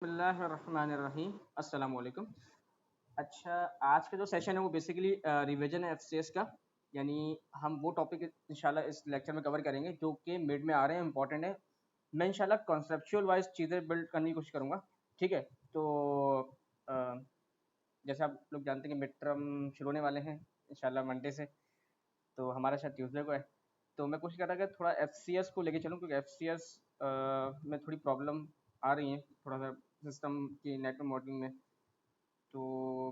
बिस्मिल्लाहिर्रहमानिर्रहीम अस्सलाम वालेकुम। अच्छा, आज का जो सेशन है वो बेसिकली रिवीजन है एफसीएस का। यानी हम वो टॉपिक इंशाल्लाह इस लेक्चर में कवर करेंगे जो कि मिड में आ रहे हैं, इंपॉर्टेंट है। मैं इंशाल्लाह कॉन्सेप्चुअल वाइज चीज़ें बिल्ड करने की कोशिश करूँगा। ठीक है, तो अ, जैसे आप लोग जानते हैं कि मिड टर्म शुरू होने वाले हैं इंशाल्लाह मंडे से, तो हमारा शायद ट्यूसडे को है। तो मैं कोशिश कर रहा था कि थोड़ा एफसीएस को लेके चलूँ, क्योंकि एफसीएस में थोड़ी प्रॉब्लम आ रही है थोड़ा सा सिस्टम की नेटवर्क मॉडलिंग में। तो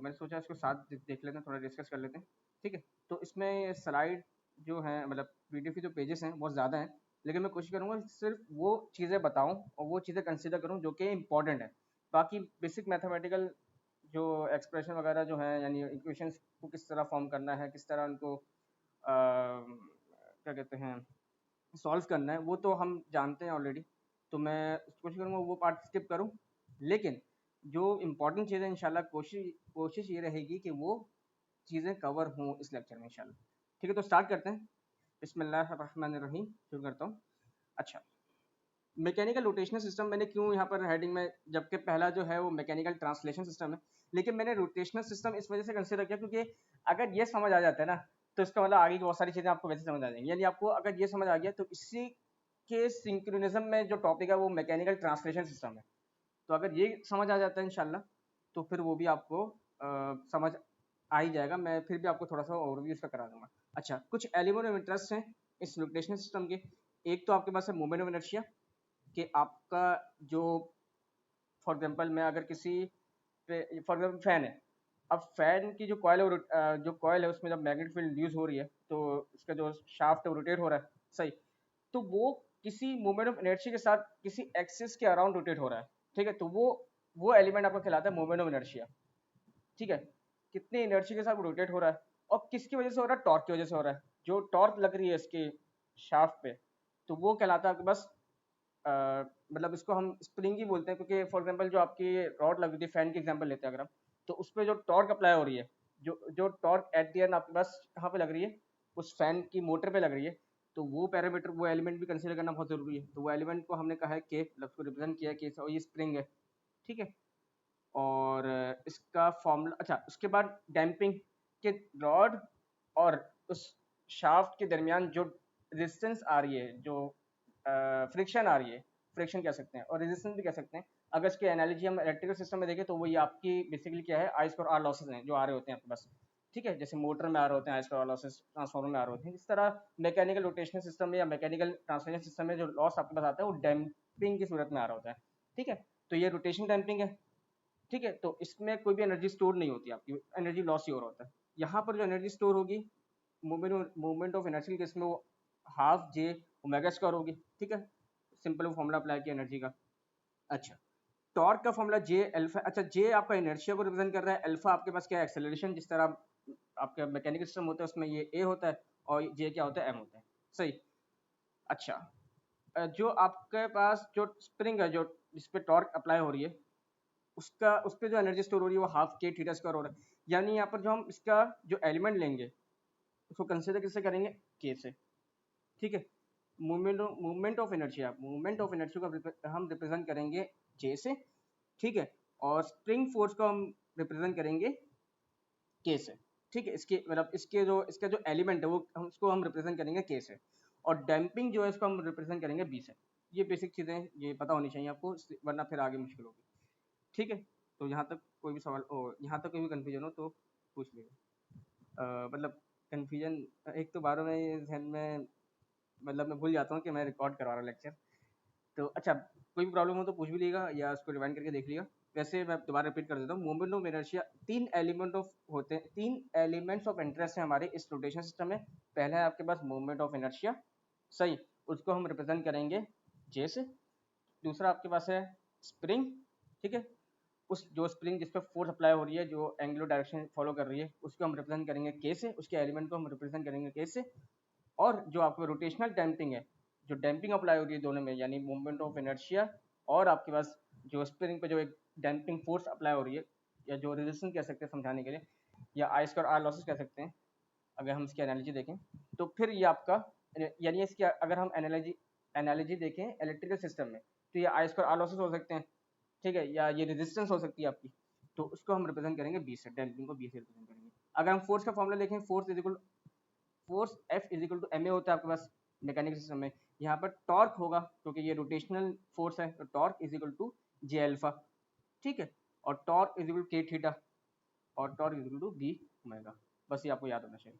मैंने सोचा इसको साथ देख लेते हैं, थोड़ा डिस्कस कर लेते हैं। ठीक है, तो इसमें स्लाइड जो है, मतलब पीडीएफ के जो पेजेस हैं बहुत ज़्यादा हैं, लेकिन मैं कोशिश करूँगा सिर्फ वो चीज़ें बताऊँ और वो चीज़ें कंसिडर करूँ जो कि इंपॉर्टेंट है। बाकी बेसिक मैथमेटिकल जो एक्सप्रेशन वगैरह जो है, यानी इक्वेशंस को किस तरह फॉर्म करना है, किस तरह उनको क्या कहते हैं सॉल्व करना है, वो तो हम जानते हैं ऑलरेडी। तो मैं कोशिश करूँगा वो पार्ट स्किप करूँ, लेकिन जो इम्पोर्टेंट चीज़ें इंशाल्लाह कोशिश कोशिश ये रहेगी कि वो चीज़ें कवर हों इस लेक्चर में इंशाल्लाह। ठीक है, तो स्टार्ट करते हैं। बिस्मिल्लाहिर्रहमानिर्रहीम शुरू करता हूँ। अच्छा, मैकेनिकल रोटेशनल सिस्टम मैंने क्यों यहाँ पर हेडिंग में, जबकि पहला जो है वो मैकेनिकल ट्रांसलेशन सिस्टम है, लेकिन मैंने रोटेशनल सिस्टम इस वजह से कंसिडर किया क्योंकि अगर ये समझ आ जाता है ना, तो इसका मतलब आगे की बहुत सारी चीज़ें आपको वैसे समझ आ जाएंगी। यानी आपको अगर ये समझ आ गया तो इसी के सिंक्रोनिज्म में जो टॉपिक है वो मैकेनिकल ट्रांसलेशन सिस्टम है। तो अगर ये समझ आ जाता है इंशाल्लाह, तो फिर वो भी आपको समझ आ ही जाएगा। मैं फिर भी आपको थोड़ा सा ओवरव्यू इसका करा दूंगा। अच्छा, कुछ एलिमेंट ऑफ इंटरेस्ट हैं इस रोटेशनल सिस्टम के। एक तो आपके पास है मोमेंट ऑफ इनर्शिया, कि आपका जो, फॉर एग्जांपल मैं अगर किसी फॉर एग्जांपल फैन है, अब फैन की जो कॉयल है जो कॉयल है उसमें जब मैग्नेटिक फील्ड इंड्यूस हो रही है, तो उसका जो शाफ्ट है वो रोटेट हो रहा है, सही। तो वो किसी मोमेंट ऑफ इनर्शिया के साथ किसी एक्सिस के अराउंड रोटेट हो रहा है। ठीक है, तो वो एलिमेंट आपको कहलाता है मोमेंट ऑफ इनर्शिया। ठीक है, कितने इनर्शिया के साथ वो रोटेट हो रहा है और किसकी वजह से हो रहा है, टॉर्क की वजह से हो रहा है। जो टॉर्क लग रही है इसके शाफ्ट पे, तो वो कहलाता है आपके पास मतलब इसको हम स्प्रिंग ही बोलते हैं, क्योंकि फॉर एग्जांपल जो आपकी रॉड लग रही है, फैन की एग्जांपल लेते हैं अगर हम, तो उस पर जो टॉर्क अप्लाई हो रही है, जो टॉर्क एट द एंड आपके पास कहाँ पे लग रही है, उस फैन की मोटर पे लग रही है। तो वो पैरामीटर, वो एलिमेंट भी कंसीडर करना बहुत जरूरी है। तो वो एलिमेंट को हमने कहा है के, मतलब उसको रिप्रेजेंट किया है के से, और ये स्प्रिंग है। ठीक है, और इसका फॉर्मूला, अच्छा उसके बाद डैम्पिंग के, रॉड और उस शाफ्ट के दरमियान जो रेजिस्टेंस आ रही है, जो फ्रिक्शन आ रही है, फ्रिक्शन कह सकते हैं और रेजिस्टेंस भी कह सकते हैं। अगर इसकी एनालॉजी हम इलेक्ट्रिकल सिस्टम में देखें तो वो ये आपकी बेसिकली क्या है, आई स्क्वायर आर लॉसेस हैं जो आ रहे होते हैं आपके पास। ठीक है, जैसे मोटर में आ रहे होते हैं आई स्क्वायर आर लॉसेस, ट्रांसफार्मर में आ रहे होते हैं। इस तरह मैकेनिकल रोटेशनल सिस्टम में या मैकेनिकल ट्रांसलेशन सिस्टम में जो लॉस आपके पास आता है वो डैम्पिंग की सूरत में आ रहा होता है। ठीक है, तो ये रोटेशन डैम्पिंग है। ठीक है, तो इसमें कोई भी एनर्जी स्टोर नहीं होती, आपकी एनर्जी लॉस ही हो रहा होता है। यहाँ पर जो एनर्जी स्टोर होगी मूवमेंट ऑफ एनर्जी के, इसमें वो हाफ जे ओमेगा स्क्वायर होगी। ठीक है, सिंपल वो फॉर्मूला अप्लाई किया एनर्जी का। अच्छा, टॉर्क का फॉर्मूला जे अल्फा। अच्छा, जे आपका इनर्शिया को रिप्रेजेंट कर रहा है, अल्फा आपके पास क्या है, एक्सेलरेशन। जिस तरह आपका मैकेनिकल सिस्टम होता है उसमें ये ए होता है और जे क्या होता है, एम होता है, सही। अच्छा, जो आपके पास जो स्प्रिंग है, जो जिस पे टॉर्क अप्लाई हो रही है, उसका उस पे जो एनर्जी स्टोर हो रही है वो हाफ के थीटा स्क्वायर हो रहा है। यानी यहाँ पर जो हम इसका जो एलिमेंट लेंगे उसको कंसिडर किससे करेंगे, के से। ठीक है, मूवमेंट ऑफ इनर्शिया को हम रिप्रेजेंट करेंगे जे से। ठीक है, और स्प्रिंग फोर्स को हम रिप्रेजेंट करेंगे के से। ठीक है, इसके मतलब इसका जो एलिमेंट है वो हम उसको हम रिप्रेजेंट करेंगे के से, और डैम्पिंग जो है इसको हम रिप्रेजेंट करेंगे बी से। ये बेसिक चीज़ें ये पता होनी चाहिए आपको, वरना फिर आगे मुश्किल होगी। ठीक है, तो यहाँ तक कोई भी सवाल हो, यहाँ तक कोई भी कन्फ्यूजन हो तो पूछ लीजिए। मतलब कन्फ्यूजन एक तो बारों में ये ज़हन में, मतलब मैं भूल जाता हूँ कि मैं रिकॉर्ड करवा रहा हूँ लेक्चर। तो अच्छा, कोई भी प्रॉब्लम हो तो पूछ भी लीजिएगा या उसको रिवाइंड करके देख लिएगा। वैसे मैं दोबारा रिपीट कर देता हूँ, मूवमेंट ऑफ इनर्शिया, तीन एलिमेंट्स ऑफ इंटरेस्ट हैं हमारे इस रोटेशन सिस्टम में। पहला है आपके पास मूवमेंट ऑफ इनर्शिया, सही, उसको हम रिप्रेजेंट करेंगे जे से। दूसरा आपके पास है स्प्रिंग। ठीक है, उस जो स्प्रिंग जिस पर फोर्स अप्लाई हो रही है, जो एंगुलर डायरेक्शन फॉलो कर रही है, उसको हम रिप्रेजेंट करेंगे के से, उसके एलिमेंट को हम रिप्रेजेंट करेंगे के से। और जो आपको रोटेशनल डैम्पिंग है, जो डैम्पिंग अप्लाई हो रही है दोनों में, यानी मूवमेंट ऑफ इनर्शिया और आपके पास जो स्प्रिंग पे जो एक डैम्पिंग फोर्स अप्लाई हो रही है, या जो रेजिस्टेंस कह सकते हैं समझाने के लिए, या आई स्क्वायर आर लॉसेस कह सकते हैं अगर हम इसकी एनालॉजी देखें। तो फिर ये आपका, यानी इसकी अगर हम एनालॉजी एनालॉजी देखें इलेक्ट्रिकल सिस्टम में, तो ये आई स्क्वायर आर लॉसेस हो सकते हैं। ठीक है, या ये रेजिस्टेंस हो सकती है आपकी, तो उसको हम रिप्रेजेंट करेंगे बी से, डैम्पिंग को बी से रिप्रेजेंट करेंगे। अगर हम फोर्स का फॉर्मूला देखें, force F is equal to M A होता है आपके पास मैकेनिकल सिस्टम में। यहाँ पर टॉर्क होगा क्योंकि ये रोटेशनल फोर्स है, तो torque is equal to J alpha, ठीक है, और टॉर्क इज इक्वल टू के थीटा, और torque is equal to B omega. बस ये आपको याद होना चाहिए,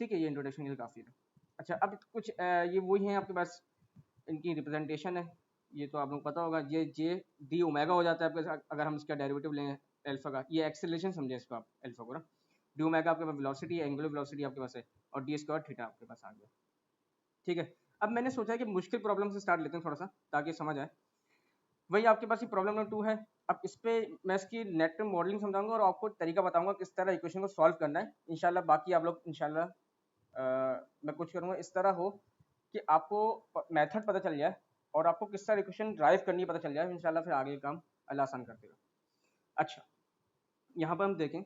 ठीक है, ये इंट्रोडक्शन के लिए काफ़ी है। अच्छा, अब कुछ ये वही है आपके पास, इनकी रिप्रेजेंटेशन है, ये तो आप लोग पता होगा, ये जे डी ओमेगा हो जाता है आपके साथ अगर हम इसका डेरिवेटिव लें अल्फा का, ये एक्सेलरेशन समझे इसको आप अल्फा को ना, डी ओमेगा आपके पास वेलोसिटी है, एंगुलर वेलोसिटी आपके पास है, और डी स्क्वायर थीटा आपके पास आ गया, ठीक है। अब मैंने सोचा कि मुश्किल प्रॉब्लम से स्टार्ट लेते हैं थोड़ा सा, ताकि समझ आए। वही आपके पास ये प्रॉब्लम नंबर 2 है। अब इस पे मैं इसकी नेट पे मॉडलिंग समझाऊंगा और आपको तरीका बताऊंगा किस तरह इक्वेशन को सॉल्व करना है इंशाल्लाह। बाकी आप लोग इंशाल्लाह मैं कुछ करूंगा इस तरह हो कि आपको मेथड पता चल जाए और आपको किस तरह इक्वेशन ड्राइव करनी पता चल जाए इंशाल्लाह, फिर आगे काम अल्लाह आसान कर देगा। अच्छा, यहाँ पर हम देखें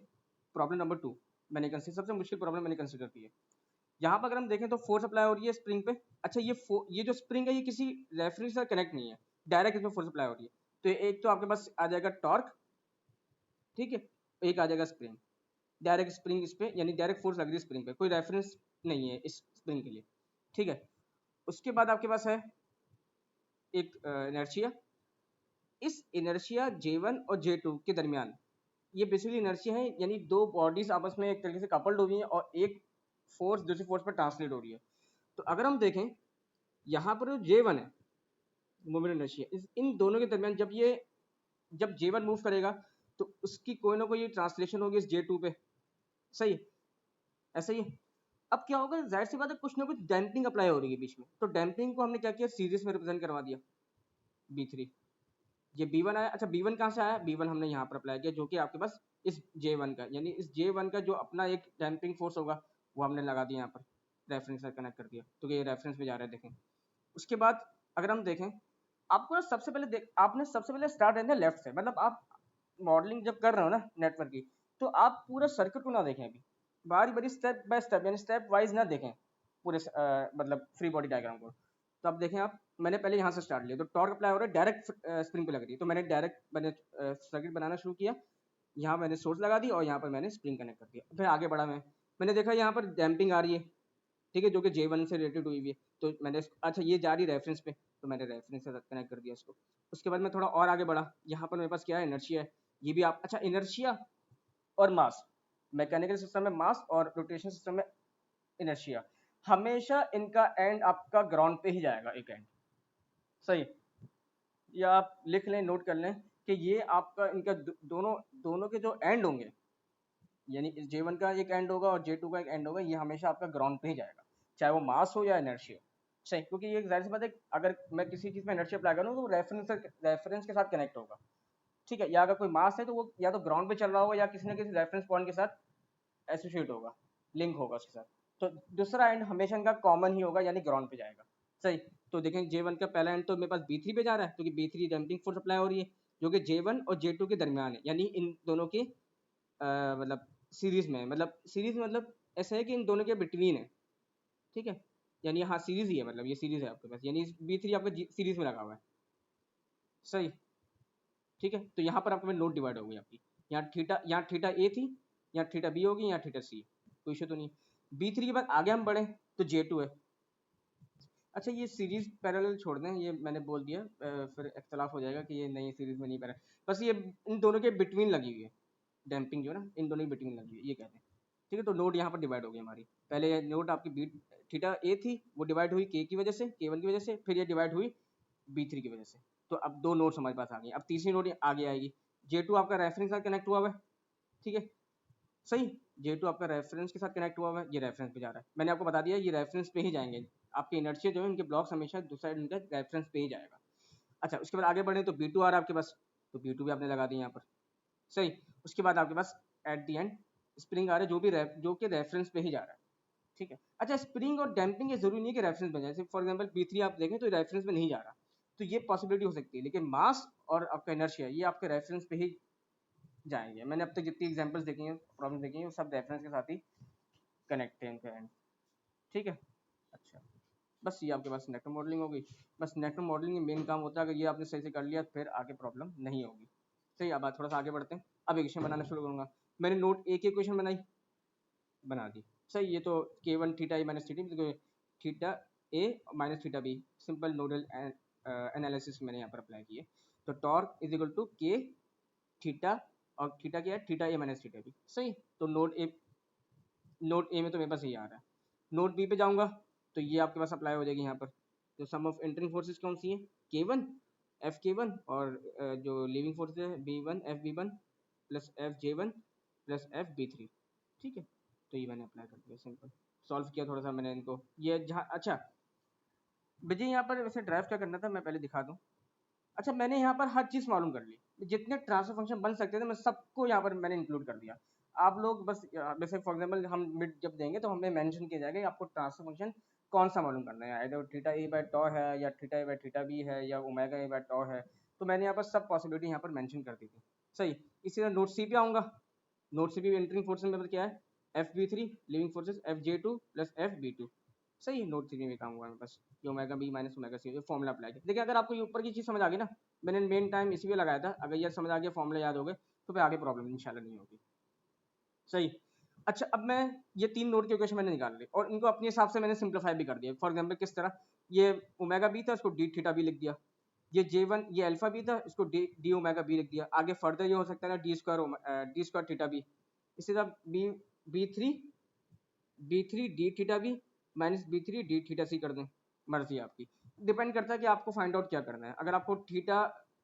प्रॉब्लम नंबर 2, मैंने कंसिडर सबसे मुश्किल प्रॉब्लम मैंने कंसिडर की है। यहाँ पर अगर हम देखें तो फोर्स अप्लाई हो रही है स्प्रिंग पे। अच्छा, ये जो स्प्रिंग है ये किसी रेफरेंस से कनेक्ट नहीं है, डायरेक्ट इसमें फोर्स अप्लाई हो रही है। तो एक तो आपके पास आ जाएगा टॉर्क, ठीक है, एक आ जाएगा स्प्रिंग, डायरेक्ट स्प्रिंग इस पे, यानी डायरेक्ट फोर्स लग रही है स्प्रिंग पे, कोई रेफरेंस नहीं है इस स्प्रिंग के लिए, ठीक है। उसके बाद आपके पास है एक इनर्शिया। इस इनर्शिया J1 और J2 के दरमियान, ये बेसिकली इनर्शिया है, यानी दो बॉडीज आपस में एक तरीके से कपल्ड हो गई हैं और एक फोर्स दूसरी फोर्स पर ट्रांसलेट हो रही है। तो अगर हम देखें यहाँ पर जो J1 है मोमेंट इनर्शिया, इन दोनों के दरमियान जब J1 मूव करेगा तो उसकी कोई ना कोई ट्रांसलेशन होगी इस J2 पे, सही है, ऐसा ही है। अब क्या होगा, जाहिर सी बात है कुछ ना कुछ डैम्पिंग अप्लाई हो रही है बीच में, तो डैम्पिंग को हमने क्या किया, सीरीज में रिप्रेजेंट करवा दिया B3। ये B1 आया। अच्छा, B1 कहाँ से आया, B1 हमने यहाँ पर अप्लाई किया जो कि आपके पास इस J1 का, यानी इस J1 का जो अपना एक डैम्पिंग फोर्स होगा वो हमने लगा दिया यहाँ पर, रेफरेंस से कनेक्ट कर दिया, तो ये रेफरेंस पे जा रहा है देखें। उसके बाद अगर हम देखें, आपको ना आपने सबसे पहले स्टार्ट रहना है लेफ्ट से, मतलब आप मॉडलिंग जब कर रहे हो ना नेटवर्क की, तो आप पूरा सर्किट को ना देखें, अभी बारी बारी स्टेप बाय स्टेप यानी स्टेप वाइज ना देखें पूरे मतलब फ्री बॉडी डायग्राम को। तो अब देखें आप, मैंने पहले यहाँ से स्टार्ट लिया, तो टॉर्क अप्लाई हो रहा है डायरेक्ट स्प्रिंग पे लग रही है, तो मैंने सर्किट बनाना शुरू किया, यहाँ मैंने सोर्स लगा दी और यहाँ पर मैंने स्प्रिंग कनेक्ट कर दिया। फिर आगे बढ़ा मैंने देखा यहाँ पर डैम्पिंग आ रही है, ठीक है, जो कि J1 से रिलेटेड हुई हुई है, तो मैंने अच्छा ये जा रही रेफरेंस पे, तो मैंने रेफरेंस से कनेक्ट कर दिया इसको। उसके बाद मैं थोड़ा और आगे बढ़ा, यहाँ पर मेरे पास क्या है, इनर्शिया है, ये भी आप अच्छा, इनर्शिया और मास, मैकेनिकल सिस्टम में मास और रोटेशन सिस्टम में इनर्शिया, हमेशा इनका एंड आपका ग्राउंड पे ही जाएगा, एक एंड, सही। या आप लिख लें, नोट कर लें कि ये आपका इनका दोनों दोनों के जो एंड होंगे, यानी इस J1 का एक एंड होगा और J2 का एक एंड होगा, ये हमेशा आपका ग्राउंड पे ही जाएगा, चाहे वो मास हो या इनर्शिया, सही, क्योंकि ये जाहिर सी बात है अगर मैं किसी चीज में इनर्शिया अप्लाई करूँ तो रेफरेंस के साथ कनेक्ट होगा, ठीक है, या अगर कोई मास है तो वो या तो ग्राउंड पे चल रहा होगा या किसी न किसी रेफरेंस पॉइंट के साथ एसोसिएट होगा, लिंक होगा उसके साथ, तो दूसरा एंड हमेशा इनका कॉमन ही होगा, यानी ग्राउंड पे जाएगा, सही। तो देखें J1 का पहला एंड तो मेरे पास B3 पे जा रहा है, क्योंकि B3 डैम्पिंग फोर्स अप्लाई हो रही है जो कि J1 और J2 के दरमियान है, यानी इन दोनों के मतलब सीरीज में, मतलब सीरीज मतलब ऐसा है कि इन दोनों के बिटवीन है, ठीक है, यानी हाँ सीरीज ही है, मतलब ये सीरीज है आपके पास, यानी B3 आपका सीरीज में लगा हुआ है, सही, ठीक है। तो यहाँ पर आपके नोट डिवाइड हो गई आपकी, यहाँ थीटा ए थी, यहाँ थीटा बी होगी, यहाँ थीटा सी, कोई इशू तो नहीं। B3 के बाद आगे हम बढ़े तो J2 है। अच्छा, ये सीरीज पैरेलल छोड़ दें, ये मैंने बोल दिया, फिर इख्तलाफ हो जाएगा कि ये नई सीरीज में नहीं पैरेलल, बस ये इन दोनों के बिटवीन लगी हुई है, डैम्पिंग जो है ना इन दोनों के बिटवीन लगी हुई है, ये कहते हैं, ठीक है। तो नोट यहाँ पर डिवाइड हो गई हमारी, पहले ये नोट आपकी बी थीटा ए थी, वो डिवाइड हुई के की वजह से, K1 की वजह से, फिर ये डिवाइड हुई B3 की वजह से। तो अब दो नोट्स हमारे पास आ गई, अब तीसरी नोट आगे आएगी, J2 आपका रेफरेंस के साथ कनेक्ट हुआ हुआ है, ठीक है, सही। J2 आपका रेफरेंस के साथ कनेक्ट हुआ हुआ है, ये रेफरेंस पे जा रहा है, मैंने आपको बता दिया ये रेफरेंस पे ही जाएंगे, आपके इनर्शिया जो है इनके ब्लॉक्स हमेशा दूसरा साइड इनका रेफरेंस पे ही जाएगा। अच्छा, उसके बाद आगे बढ़े तो B2 आ रहा है आपके पास, तो B2 भी आपने लगा दी यहाँ पर, सही। उसके बाद आपके पास एट दी एंड स्प्रिंग आ रहा है जो कि रेफरेंस पे ही जा रहा है, ठीक है। अच्छा, स्प्रिंग और डैम्पिंग ये जरूरी नहीं है कि रेफरेंस पे जाए, जैसे फॉर एग्जांपल B3 आप देखें तो रेफरेंस में नहीं जा रहा, तो ये पॉसिबिलिटी हो सकती है, लेकिन मास और आपका इनर्शिया ये आपके रेफरेंस पे ही जाएंगे। मैंने अब तक जितनी एग्जांपल्स देखी हैं, प्रॉब्लम देखी हैं, वो सब रेफरेंस के साथ ही कनेक्ट है इनका एंड, ठीक है। अच्छा, बस ये आपके पास नेटवर्क मॉडलिंग हो गई। बस नेटवर्क मॉडलिंग में मेन काम होता है, अगर ये आपने सही से कर लिया फिर आगे प्रॉब्लम नहीं होगी। सही, अब थोड़ा सा आगे बढ़ते हैं। अब इक्वेशन बनाना शुरू करूंगा। मैंने नोट ए की इक्वेशन बनाई, बना दी। सही, ये तो k1 theta a minus theta, theta a minus theta b, simple nodal analysis मैंने यहाँ पर अप्लाई किए। तो टॉर्क इज इक्वल टू के थीटा, और थीटा क्या है, theta a minus theta b. सही, तो नोड ए में तो मेरे पास ये आ रहा है। नोड बी पे जाऊंगा तो ये आपके पास अप्लाई हो जाएगी यहाँ पर। तो सम ऑफ एंटरिंग फोर्सेस कौन सी है, k1 एफ k1, और जो लिविंग फोर्स है b1 F b1 plus F j1 plus F b3। ठीक है, तो ये मैंने अप्लाई कर दिया, सिंपल सॉल्व किया थोड़ा सा मैंने इनको। ये जहाँ, अच्छा मुझे यहाँ पर वैसे ड्राइव क्या करना था मैं पहले दिखा दूँ। अच्छा, मैंने यहाँ पर हर चीज़ मालूम कर ली, जितने ट्रांसफर फंक्शन बन सकते थे मैं सबको यहाँ पर मैंने इंक्लूड कर दिया। आप लोग बस जैसे फॉर एग्जांपल हम मिड जब देंगे तो हमें मेंशन किया जाएगा कि आपको ट्रांसफर फंक्शन कौन सा मालूम करना है, either theta A by tau है या theta A by theta B है या ओमेगा ए बाय टॉ है। तो मैंने यहाँ पर सब पॉसिबिलिटी यहाँ पर मेंशन कर दी थी। सही, इसी तरह नोट सी पे आऊँगा। नोट सी पे एंटरिंग फोर्सेस में क्या है, F B three, living forces F J two plus F B two. सही है, नोट थ्री में काम हुआ है बस, ये omega B minus omega C formula apply किया। देखिए अगर आपको ये ऊपर की चीज़ समझ आ गई ना, मैंने मेन टाइम इसी पे लगाया था, अगर ये समझ आ गया, फॉर्मूला याद हो गए, तो फिर आगे प्रॉब्लम इंशाल्लाह नहीं होगी। सही, अच्छा अब मैं ये तीन नोड के इक्वेशन मैंने निकाल ली और इनको अपने हिसाब से मैंने सिंप्लीफाई भी कर दिया। फॉर एग्जाम्पल किस तरह, ये ओमेगा बी था, इसको डी थीटा बी लिख दिया। ये J1 ये अल्फा बी था, इसको डी ओमेगा बी लिख दिया। आगे फर्दर ये हो सकता है डी स्क्वायर थीटा बी। इसी तरह b three D theta b minus b three D theta c कर दें, मर्जी आपकी। डिपेंड करता है कि आपको फाइंड आउट क्या करना है। अगर आपको थीटा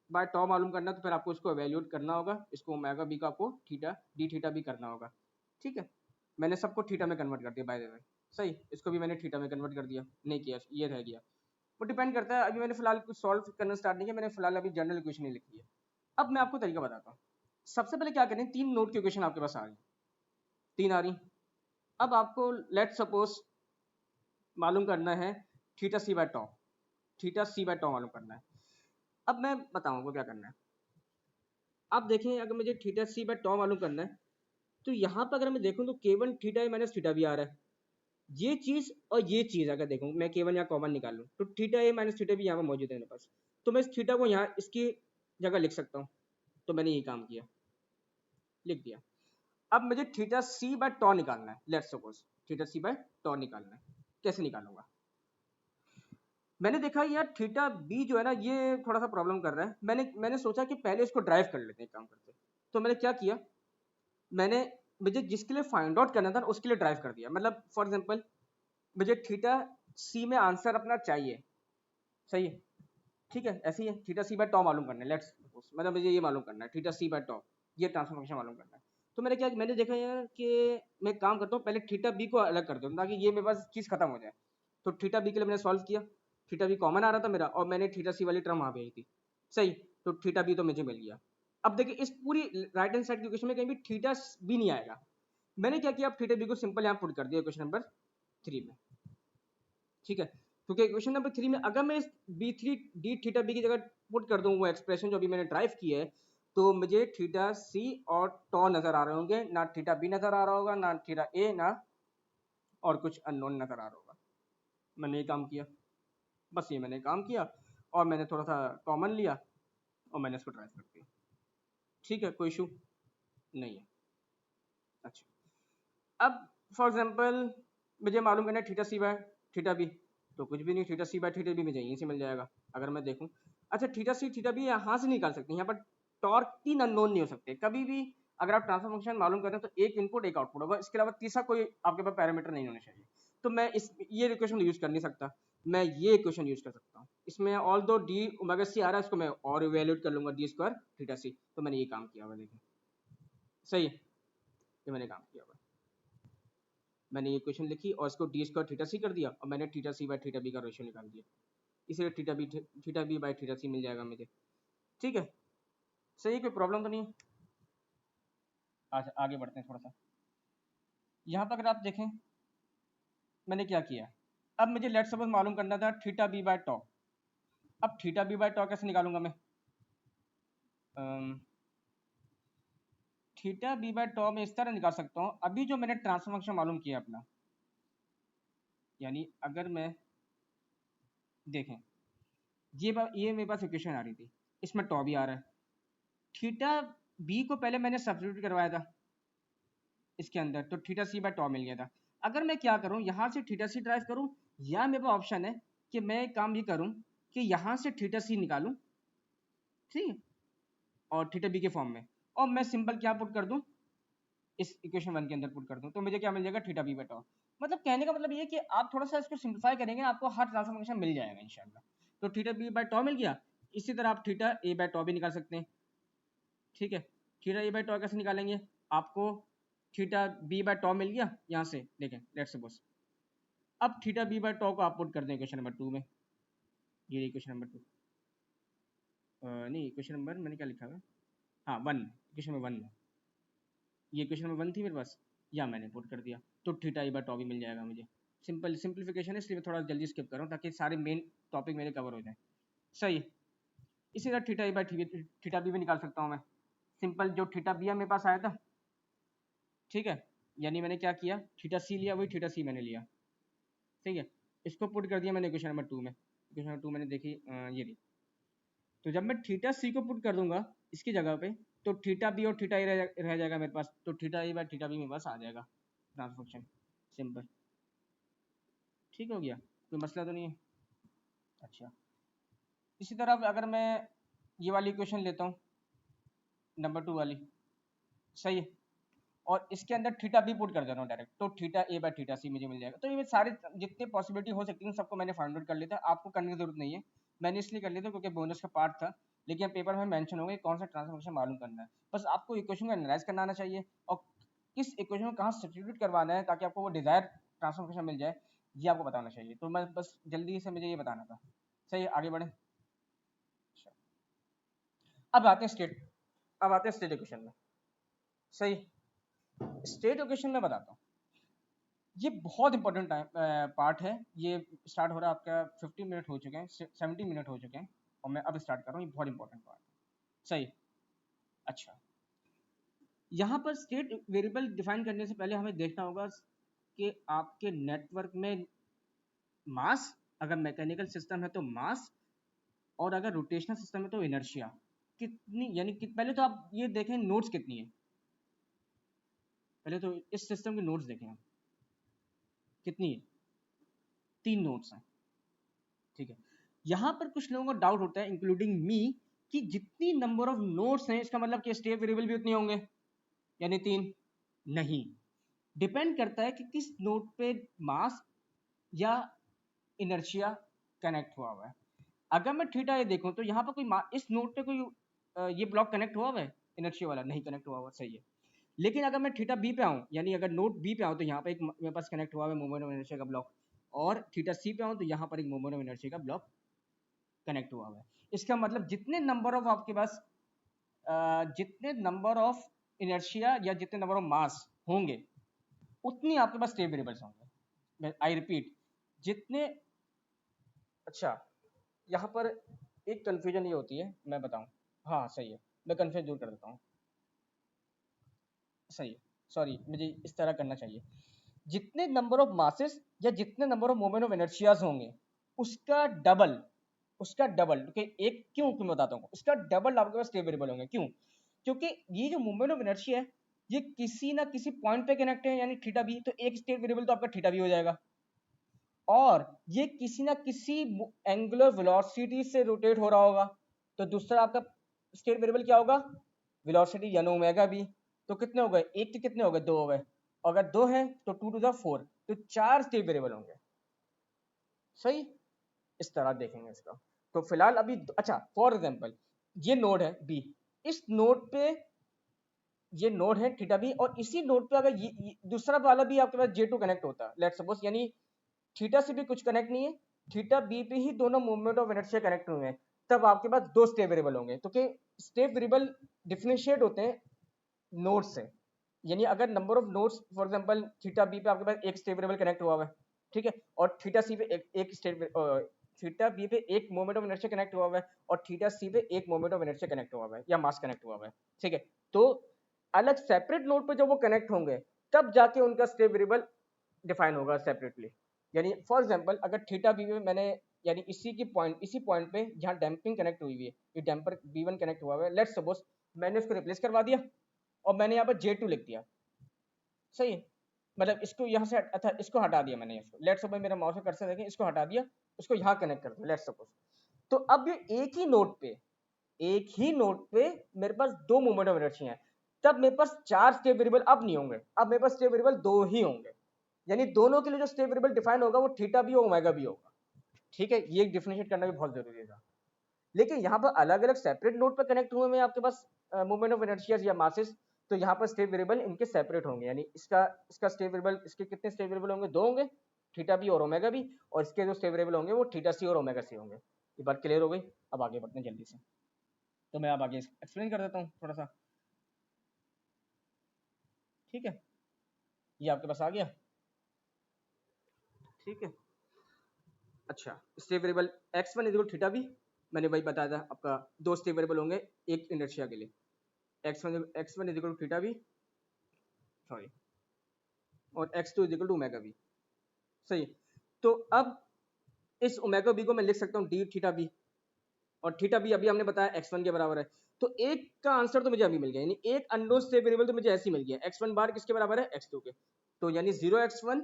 बाय टॉ मालूम करना है तो फिर आपको इसको एवेल्यूएट करना होगा, इसको ओमेगा बी का आपको थीटा डी थीटा बी करना होगा। ठीक है, मैंने सबको थीटा में कन्वर्ट कर दिया बाय द वे। सही, इसको भी मैंने थीटा में कन्वर्ट कर दिया, नहीं किया ये रह गया। वो डिपेंड करता है, अभी मैंने फिलहाल कुछ सॉल्व करना स्टार्ट नहीं किया, मैंने फिलहाल अभी जनरल इक्वेशन ही लिखी है। अब मैं आपको तरीका बताता हूँ। सबसे पहले क्या करें, तीन नोड की इक्वेशन आपके पास आ रही, तीन आ रही। अब आपको लेट सपोज मालूम करना है theta C by toe, theta C by टॉ मालूम करना है। अब मैं बताऊंगा क्या करना है। आप देखें, अगर मुझे थीटा सी बाय टॉ मालूम करना है तो यहाँ पर अगर मैं देखूं तो केवन थीटा माइनस थीटा भी आ रहा है। ये चीज और ये चीज अगर देखूं, मैं केवन यहाँ कॉमन निकाल लूं तो थीटा ए माइनस थीटा भी यहाँ पर मौजूद है मेरे पास। तो मैं इस थीटा को यहाँ इसकी जगह लिख सकता हूँ। तो मैंने ये काम किया, लिख दिया। अब मुझे थीटा सी बाय टॉ निकालना है। Let's suppose theta C by tau निकालना है, कैसे निकालूंगा। मैंने देखा यार थीटा बी जो है ना ये थोड़ा सा प्रॉब्लम कर रहा है। मैंने सोचा कि पहले इसको ड्राइव कर लेते हैं काम करते। तो मैंने क्या किया, मैंने मुझे जिसके लिए फाइंड आउट करना था उसके लिए ड्राइव कर दिया। मतलब फॉर एग्जांपल मुझे थीटा सी में आंसर अपना चाहिए। सही है, ठीक है, ऐसे ही है। थीटा सी बाय टॉ मालूम करना है, लेट्स मतलब मुझे ये मालूम करना है थीटा सी बाय टॉ, ये ट्रांसफर फंक्शन मालूम करना है। तो मैंने क्या, मैंने देखा यार कि मैं काम करता हूँ, पहले थीटा बी को अलग कर दूँ ताकि ये मेरे पास चीज़ खत्म हो जाए। तो थीटा बी के लिए मैंने सॉल्व किया, थीटा बी कॉमन आ रहा था मेरा और मैंने थीटा सी वाली टर्म वहाँ पे आई थी। सही, तो थीटा बी तो मुझे मिल गया। अब देखिए इस पूरी राइट हैंड साइड की इक्वेशन में कहीं भी थीटा बी नहीं आएगा। मैंने क्या किया, अब थीटा बी को सिंपल यहाँ पुट कर दिया इक्वेशन नंबर 3 में। ठीक है, क्योंकि इक्वेशन नंबर 3 में अगर मैं इस B three D theta B की जगह पुट कर दूं वो एक्सप्रेशन जो अभी मैंने ड्राइव की है, तो मुझे थीटा सी और टॉ नजर आ रहे होंगे, ना थीटा बी नजर आ रहा होगा, ना थीटा ए, ना और कुछ अननोन नजर आ रहा होगा। मैंने ये काम किया, बस ये मैंने काम किया और मैंने थोड़ा सा कॉमन लिया और मैंने इसको ड्राइव कर दिया। ठीक है, कोई इशू नहीं है। अच्छा, अब फॉर एग्जांपल मुझे मालूम करना है theta C by theta B, तो कुछ भी नहीं, theta C by theta B मुझे यहीं से मिल जाएगा अगर मैं देखूं। अच्छा, थीटा सी थीटा बी यहाँ से निकाल सकते हैं, यहाँ पर टॉर्क तीन अननोन नहीं हो सकते कभी भी। अगर आप ट्रांसफर फंक्शन मालूम करते हैं तो एक इनपुट एक आउटपुट होगा, इसके अलावा तीसरा कोई आपके पास पैरामीटर नहीं होना चाहिए। तो मैं ये इक्वेशन यूज कर नहीं सकता, मैं ये इक्वेशन यूज कर सकता हूँ। इसमें ऑल दो डी ओमेगा सी आ रहा है, इसको मैं और इवेल्यूएट कर लूंगा डी स्क्वायर थीटा सी। तो मैंने ये काम किया हुआ, देखिए सही है, ये मैंने काम किया हुआ। मैंने ये इक्वेशन लिखी और इसको डी स्क्वायर थीटा सी कर दिया और मैंने theta C by theta B का रेशियो निकाल दिया। इसलिए theta B by theta C मिल जाएगा मुझे। ठीक है, सही, कोई प्रॉब्लम तो नहीं है। अच्छा, आगे बढ़ते हैं थोड़ा सा। यहाँ पर अगर आप देखें मैंने क्या किया, अब मुझे लेट सपोज मालूम करना था थीटा बी बाय टॉ। अब थीटा बी बाय टॉ कैसे निकालूंगा मैं, थीटा बी बाय टॉ में इस तरह निकाल सकता हूँ। अभी जो मैंने ट्रांसफर फंक्शन मालूम किया अपना, यानी अगर मैं देखें, ये मेरे पास इक्वेशन आ रही थी, इसमें टॉ भी आ रहा है, थीटा बी को पहले मैंने सब्स्टिट्यूट करवाया था इसके अंदर, तो थीटा सी बाय टॉ मिल गया था। अगर मैं क्या करूं, यहां से थीटा सी ड्राइव करूं, या मेरे पास ऑप्शन है कि मैं एक काम ये करूं कि यहां से थीटा सी निकालूं, ठीक है, और थीटा बी के फॉर्म में, और मैं सिंपल क्या पुट कर दूं, इस इक्वेशन 1 के अंदर पुट कर दूं, तो मुझे क्या मिल जाएगा, थीटा बी बाय टॉ। मतलब कहने का मतलब ये कि आप थोड़ा सा इसको सिंप्लीफाई करेंगे, आपको हर ट्रांसफॉर्मेशन मिल जाएगा इंशाल्लाह। तो थीटा बी बाय टॉ मिल गया। इसी तरह आप थीटा ए बाय टॉ भी निकाल सकते हैं, ठीक है। थीटा ए बाय टॉ कैसे निकालेंगे, आपको थीटा बी बाय टॉ मिल गया यहाँ से, देखें लेट्स सपोज, अब थीटा बी बाय टॉ को आप पुट कर दें इक्वेशन नंबर 2 में, ये इक्वेशन नंबर 2, नहीं इक्वेशन नंबर मैंने क्या लिखा है, हाँ 1, इक्वेशन नंबर 1 में, ये इक्वेशन नंबर 1 थी मेरे पास, या मैंने पुट कर दिया, तो थीटा ए बाय टॉ भी मिल जाएगा मुझे। सिंपल सिंप्लीफिकेशन है, इसलिए मैं थोड़ा जल्दी स्किप कर रहा हूँ ताकि सारे मेन टॉपिक मेरे कवर हो जाए। सही, इसी तरह theta A by theta B भी निकाल सकता हूँ मैं, सिंपल जो थीटा बी मेरे पास आया था, ठीक है, यानी मैंने क्या किया, थीटा सी लिया, वही थीटा सी मैंने लिया, ठीक है, इसको पुट कर दिया मैंने इक्वेशन नंबर 2 में, इक्वेशन नंबर 2 मैंने देखी ये रही। तो जब मैं थीटा सी को पुट कर दूंगा इसकी जगह पे, तो थीटा बी और थीटा ए रह जाएगा मेरे पास, तो theta A by theta B मेरे पास आ जाएगा ट्रांसफॉर्मेशन, सिंपल, ठीक हो गया, कोई मसला तो नहीं है। अच्छा, इसी तरह अगर मैं ये वाली इक्वेशन लेता हूँ नंबर 2 वाली, सही है, और इसके अंदर थीटा बी पुट कर दे रहा हूँ डायरेक्ट, तो थीटा ए बाय थीटा सी मुझे मिल जाएगा। तो ये सारे जितने पॉसिबिलिटी हो सकती है सबको मैंने फाइंड आउट कर लिया था, आपको करने की जरूरत नहीं है, मैंने इसलिए कर लिया था क्योंकि बोनस का पार्ट था, लेकिन पेपर में मेंशन होगा कौन सा ट्रांसफॉर्मेशन मालूम करना है, बस आपको इक्वेशन को एनालाइज करना आना चाहिए और किस इक्वेशन को कहाँ सब्स्टिट्यूट करवाना है ताकि आपको वो डिजायर ट्रांसफॉर्मेशन मिल जाए, ये आपको बताना चाहिए। तो मैं बस जल्दी से मुझे ये बताना था, सही है, आगे बढ़े। अब आते हैं स्टेट, अब आते हैं स्टेट इक्वेशन में, सही, स्टेट इक्वेशन में बताता हूँ, ये बहुत इंपॉर्टेंट पार्ट है, ये स्टार्ट हो रहा है आपका 50 मिनट हो चुके हैं, 70 मिनट हो चुके हैं, और मैं अब स्टार्ट कर रहा हूँ, ये बहुत इंपॉर्टेंट पार्ट, सही। अच्छा, यहाँ पर स्टेट वेरिएबल डिफाइन करने से पहले हमें देखना होगा कि आपके नेटवर्क में मास, अगर मैकेनिकल सिस्टम है तो मास, और अगर रोटेशनल सिस्टम है तो इनर्शिया कितनी, यानी कि पहले तो आप ये देखें नोड्स कितनी है, पहले तो इस सिस्टम के नोड्स देखें आप, कितनी है, 3 नोड्स हैं, ठीक है। यहाँ पर कुछ लोगों को डाउट होता है इंक्लूडिंग मी कि जितनी नंबर ऑफ नोड्स हैं इसका मतलब कि स्टेट वेरिएबल भी उतने होंगे, यानी 3, नहीं, डिपेंड करता है कि किस नोड पे मास या इनर्शिया कनेक्ट हुआ हुआ है। अगर मैं थीटा ये देखूं तो यहाँ पर कोई इस नोड पे कोई ये ब्लॉक कनेक्ट हुआ हुआ है, इनर्शिया वाला नहीं कनेक्ट हुआ हुआ, सही है। लेकिन अगर मैं थीटा बी पे आऊँ, यानी अगर नोड बी पे आऊँ तो यहाँ पे एक मेरे पास कनेक्ट हुआ है मोमेंट ऑफ इनर्शिया का ब्लॉक, और थीटा सी पे आऊँ तो यहाँ पर एक मोमेंट ऑफ इनर्शिया का ब्लॉक कनेक्ट हुआ हुआ है। इसका मतलब जितने नंबर ऑफ आपके पास जितने नंबर ऑफ इनर्शिया या जितने नंबर ऑफ मास होंगे उतनी आपके पास स्टेट वेरिएबल्स होंगे, आई रिपीट, जितने। अच्छा, यहाँ पर एक कंफ्यूजन ये होती है, मैं बताऊं, हाँ सही है, मैं कंफ्यूजन दूर कर देता हूँ, सही है, सॉरी, मुझे इस तरह करना चाहिए, जितने नंबर ऑफ मासेस या जितने number of moment of inertias होंगे उसका डबल, उसका डबल, क्योंकि एक क्यों मैं बताता हूँ, उसका डबल आपके पास स्टेट वेरिएबल होंगे, क्यों, क्योंकि ये जो मोमेंट ऑफ इनर्शिया है ये किसी ना किसी पॉइंट पे कनेक्ट है, यानी थीटा बी, तो एक स्टेट वेरिएबल तो आपका थीटा बी हो जाएगा, और ये किसी ना किसी एंगुलर वेलोसिटी से रोटेट हो रहा होगा, तो दूसरा आपका स्टेट वेरिएबल क्या होगा, वेलोसिटी यानी ओमेगा बी, तो कितने हो गए, एक के कितने हो गए, 2 हो गए, अगर 2 है तो 2 to the 4, तो 4 स्टेट वेरिएबल होंगे, सही, इस तरह देखेंगे इसका। तो फिलहाल अभी अच्छा, फॉर एग्जांपल ये नोड है बी, इस नोड पे ये नोड है थीटा बी, और इसी नोड पे अगर ये दूसरा वाला भी आपके पास J2 कनेक्ट होता है, लेट्स सपोज, यानी थीटा से भी कुछ कनेक्ट नहीं है, थीटा बी पे ही दोनों मूवमेंट ऑफ इनर्शिया कनेक्ट हुए हैं, तब आपके पास 2 स्टेट वेरिएबल होंगे, तो कि स्टेट वेरिएबल डिफरेंशिएट होते हैं नोड से, यानी अगर number of nodes, for example theta B पे आपके पास एक स्टेट वेरिएबल कनेक्ट हुआ है, ठीक है, और थीटा सी पे एक स्टेट, थीटा बी पे एक मोमेंट ऑफ इनर्शिया कनेक्ट हुआ है, और थीटा सी पे एक मोमेंट ऑफ इनर्शिया कनेक्ट हुआ है या मास कनेक्ट हुआ है, ठीक है, तो अलग सेपरेट नोड पे जब वो कनेक्ट होंगे तब जाके उनका स्टेट वेरिएबल डिफाइन होगा सेपरेटली, यानी फॉर एग्जांपल अगर थीटा बी में मैंने यानी इसी पॉइंट पे जहाँ डैम्पिंग कनेक्ट हुई है, ये डैम्पर B1 कनेक्ट हुआ है, लेट्स सपोज मैंने उसको रिप्लेस करवा दिया और मैंने यहाँ पर J2 लिख दिया, सही है, मतलब इसको यहाँ से अच्छा इसको हटा दिया मैंने, इसको लेट्स सपोज मेरा माउस का कर्सर देखें, इसको हटा दिया, उसको यहाँ कनेक्ट कर दिया लेट्स सपोज। तो अब ये एक ही नोट पे मेरे पास दो मोमेंट ऑफ इनर्शिया हैं, तब मेरे पास चार स्टेट वेरिएबल अब नहीं होंगे, अब मेरे पास स्टेट वेरिएबल दो ही होंगे, यानी दोनों के लिए जो स्टेट वेरिएबल डिफाइन होगा वो थीटा भी और ओमेगा भी होगा। ठीक है, ये डिफरेंशिएट करना भी बहुत जरूरी था। लेकिन यहाँ पर अलग अलग सेपरेट नोड पर कनेक्ट हुए में आपके पास मोमेंट ऑफ इनर्शिया या मासेस, तो यहाँ पर स्टेट वेरिएबल इनके सेपरेट होंगे, यानी इसका स्टेट वेरिएबल, इसके कितने स्टेट वेरिएबल होंगे, दो होंगे, थीटा बी और ओमेगा बी, और इसके जो स्टेट वेरिएबल होंगे वो थीटा सी और ओमेगा सी होंगे। ये बात क्लियर हो गई। अब आगे बढ़ते हैं जल्दी से, तो मैं अब आगे एक्सप्लेन कर देता हूँ थोड़ा सा। ठीक है, ये आपके पास आ गया। ठीक है, अच्छा state variable x1 equal theta B, मैंने वही बताया था आपका, दो स्टेट वेरिएबल होंगे एक इनर्शिया के लिए, x1 is equal to theta B, sorry, और x2 is equal to omega B, सही। तो अब इस ओमेगा बी को मैं लिख सकता हूँ डी थीटा बी, और थीटा बी अभी हमने बताया x1 के बराबर है, तो एक का आंसर तो मुझे अभी मिल गया, यानी एक अननोन स्टेट वेरिएबल तो मुझे ऐसे ही मिल गया, x1 बार किसके बराबर है, x2 के, तो यानी 0x1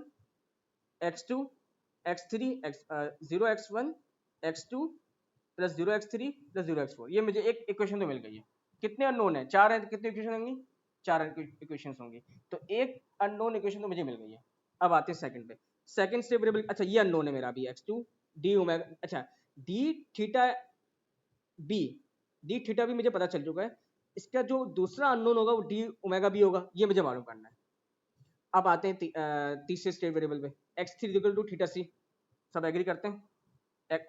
x2 x3 0x1 x2 plus 0x3 plus 0x4, ये मुझे एक इक्वेशन तो मिल गई है। कितने अननोन है, चार है, कितनी इक्वेशन होंगी, चार इक्वेशन होंगी, तो एक अननोन इक्वेशन तो मुझे मिल गई है। अब आते हैं सेकंड पे, सेकंड स्टेप वेरिएबल, अच्छा ये अननोन है मेरा अभी x2 डी ओमेगा, अच्छा D theta B, D theta B मुझे पता चल चुका है, इसका जो दूसरा अननोन होगा वो डी ओमेगा बी होगा, ये मुझे मालूम करना है। अब आते हैं तीसरे स्टेट वेरिएबल पे, x3 इक्वल टू थीटा सी, सब एग्री करते हैं।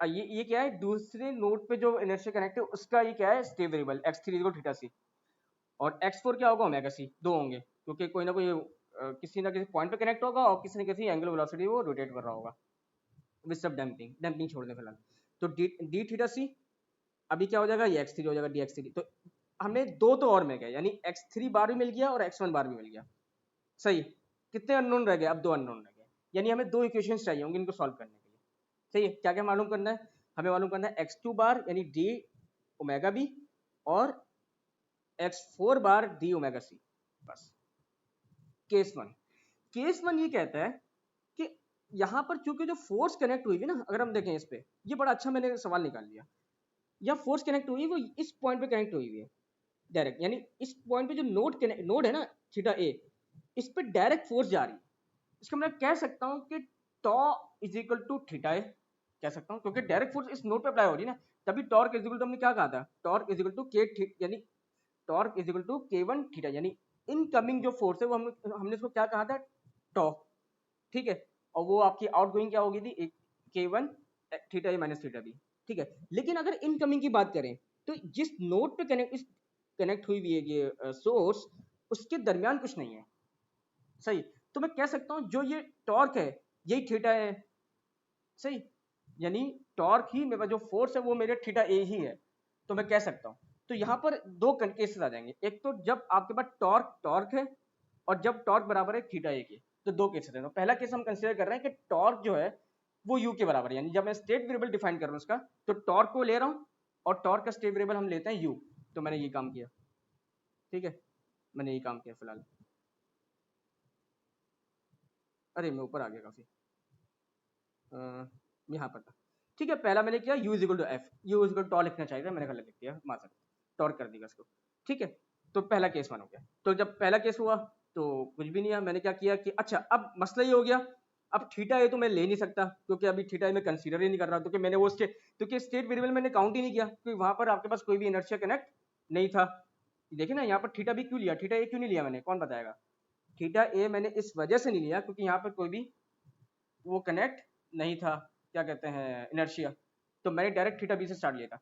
ये क्या है, दूसरे नोड पे जो इनर्शिया कनेक्ट है उसका ये क्या है, state variable x3 equal theta c, और x4 क्या होगा, ओमेगा सी, दो होंगे क्योंकि कोई ना कोई किसी ना किसी पॉइंट पे कनेक्ट होगा और किसी न किसी एंगुलर वेलोसिटी वो रोटेट कर रहा होगा विद सब डैम्पिंग छोड़ दें फिलहाल। तो डी थीटा सी अभी क्या हो जाएगा, ये x3 हो जाएगा डी x3, तो हमें दो तो और मिल गया, यानी x3 बार भी मिल गया और x1 बार भी मिल गया, सही। कितने अननोन रह गए, अब दो अननोन रह गए, यानी हमें दो इक्वेशंस चाहिए होंगे इनको सॉल्व करने के लिए, सही है। क्या क्या मालूम करना है, हमें मालूम करना है x2 बार यानी डी ओमेगा बी और x4 बार डी ओमेगा सी, बस। केस वन ये कहता है कि यहाँ पर चूंकि जो फोर्स कनेक्ट हुई है ना, अगर हम देखें इस पे, ये बड़ा अच्छा मैंने सवाल निकाल लिया, या फोर्स कनेक्ट हुई है वो इस पॉइंट पे कनेक्ट हुई है डायरेक्ट, यानी इस पॉइंट पे जो नोड है ना थीटा ए, इस पे डायरेक्ट फोर्स जा रही है, इसको मैं कह सकता हूँ कि tau is equal to theta a, कह सकता हूँ क्योंकि डायरेक्ट फोर्स इस नोड पे अप्लाई हो रही है ना, तभी टॉर्क इज इक्वल टू, हमने क्या कहा था, torque is equal to K, यानी torque is equal to k1 theta, यानी इनकमिंग जो फोर्स है वो हमने इसको क्या कहा था, टॉ, ठीक है, और वो आपकी आउटगोइंग क्या होगी थी, k1 theta a minus theta B, ठीक है। लेकिन अगर इनकमिंग की बात करें तो जिस नोड पे कनेक्ट हुई हुई है ये सोर्स, उसके दरमियान कुछ नहीं है, सही। तो मैं कह सकता हूं जो ये टॉर्क है यही थीटा है, सही, यानी टॉर्क ही मेरा जो फोर्स है वो मेरे थीटा ए ही है, तो मैं कह सकता हूं। तो यहां पर दो केसेस आ जाएंगे, एक तो जब आपके पास टॉर्क है और जब टॉर्क बराबर है थीटा ए के, तो दो केसेस है। तो पहला केस हम कंसीडर कर रहे हैं कि टॉर्क जो है वो यू के बराबर है, यानी जब मैं स्टेट वेरिएबल डिफाइन कर रहा हूं उसका, तो टॉर्क को ले रहा हूं और टॉर्क का स्टेट वेरिएबल हम लेते हैं यू, तो मैंने ये काम किया, ठीक है, मैंने ये काम किया फिलहाल। अरे मैं ऊपर आ गया काफी, यहाँ पर था, ठीक है। पहला मैंने किया u is equal to F, U is equal to लिखना चाहिए था, मैंने गलत लिख दिया, माफ टॉर्क कर दिया इसको, ठीक है। तो पहला केस वन हो गया। तो जब पहला केस हुआ तो कुछ भी नहीं है, मैंने क्या किया कि अच्छा अब मसला ये हो गया, अब थीटा ए तो मैं ले नहीं सकता क्योंकि अभी थीटा ए मैं कंसीडर ही नहीं कर रहा, क्योंकि मैंने वो स्टेट वेरिएबल मैंने काउंट ही नहीं किया, क्योंकि वहां पर आपके पास कोई भी इनर्शिया कनेक्ट नहीं था। देखिए ना यहाँ पर थीटा बी क्यों लिया, थीटा ए क्यों नहीं लिया मैंने, कौन बताएगा। थीटा ए मैंने इस वजह से नहीं लिया क्योंकि यहाँ पर कोई भी वो कनेक्ट नहीं था, क्या कहते हैं, इनर्शिया, तो मैंने डायरेक्ट थीटा बी से स्टार्ट लिया था।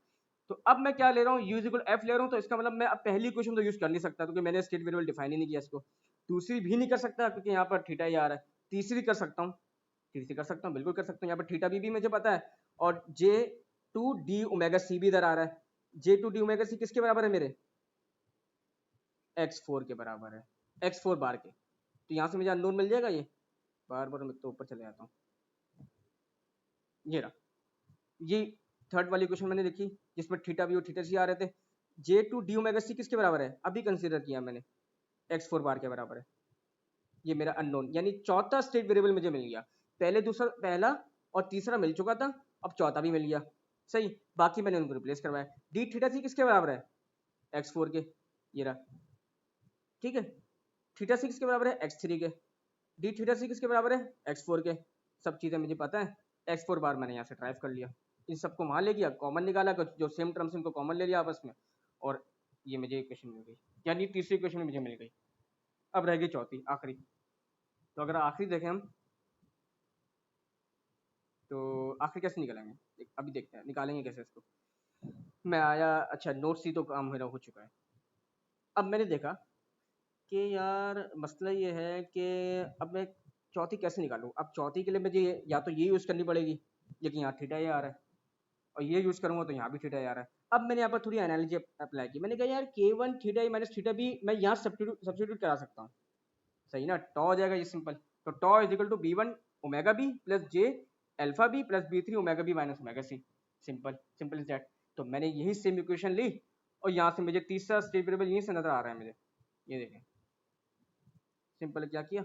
तो अब मैं क्या ले रहा हूँ, यू इक्वल एफ ले रहा हूँ, तो इसका मतलब मैं अब पहली इक्वेशन तो यूज कर नहीं सकता क्योंकि मैंने स्टेट वेरिएबल डिफाइन ही नहीं किया इसको, दूसरी भी नहीं कर सकता क्योंकि यहाँ पर थीटा ही आ रहा है, तीसरी कर सकता हूँ, तीसरी कर सकता हूँ, बिल्कुल कर सकता हूँ, यहाँ पर थीटा बी भी मुझे पता है, और जे टू डी ओमेगा सी भी इधर आ रहा है, जे टू डी ओमेगा सी किसके बराबर है मेरे, x4 के बराबर है, x4 बार के, तो यहाँ से मुझे अननोन मिल जाएगा, ये बार बार मैं तो ऊपर चले जाता हूँ, ये रहा, ये थर्ड वाली क्वेश्चन मैंने देखी जिसमें थीटा बी और थीटा सी आ रहे थे। जे टू डी ओमेगा सी किसके बराबर है, अभी कंसीडर किया मैंने, एक्स फोर बार के बराबर है। ये मेरा अननोन यानी चौथा स्टेट वेरिएबल मुझे मिल गया। पहले दूसरा पहला और तीसरा मिल चुका था, अब चौथा भी मिल गया। सही, बाकी मैंने उनको रिप्लेस करवाया। डी थीटा सी किसके बराबर है, एक्स फोर के, ये रहा। ठीक है, थीटा सी किसके बराबर है, एक्स थ्री के। डी थीटा सी किसके बराबर है, एक्स फोर के। सब चीज़ें मुझे पता है। एक्स फोर बार मैंने यहाँ से ड्राइव कर लिया, इन सबको वहाँ ले गया, कॉमन निकाला, जो सेम टर्म्स इनको कॉमन ले लिया आपस में, और ये मुझे इक्वेशन मिल गई, यानी तीसरी इक्वेशन मुझे मिल गई। अब रह गई चौथी आखिरी। तो अगर आखिरी देखें हम, तो आखिर कैसे निकालेंगे, अभी देखते हैं निकालेंगे कैसे इसको। मैं आया, अच्छा नोट सी तो काम मेरा हो चुका है। अब मैंने देखा कि यार मसला ये है कि अब मैं चौथी कैसे निकालूं। अब चौथी के लिए मुझे या तो ये यूज़ करनी पड़ेगी, लेकिन यहाँ थीटा ये आ रहा है, और ये यूज़ करूँगा तो यहाँ भी थीटा आ रहा है। अब मैंने यहाँ पर थोड़ी एनालॉजी अप्लाई की, मैंने कहा यार के one theta a minus theta B मैं यहाँ सब्स्टिट्यूट करा सकता हूँ। सही ना, टॉ हो जाएगा ये सिंपल। तो tau is equal to B one omega B plus J alpha B plus B three omega B minus omega C. Simple simple is that. तो मैंने यही सेम इक्वेशन ली, और यहाँ से मुझे तीसरा स्टेट वेरिएबल यहीं से नजर आ रहा है मुझे, ये देखें। सिंपल क्या किया,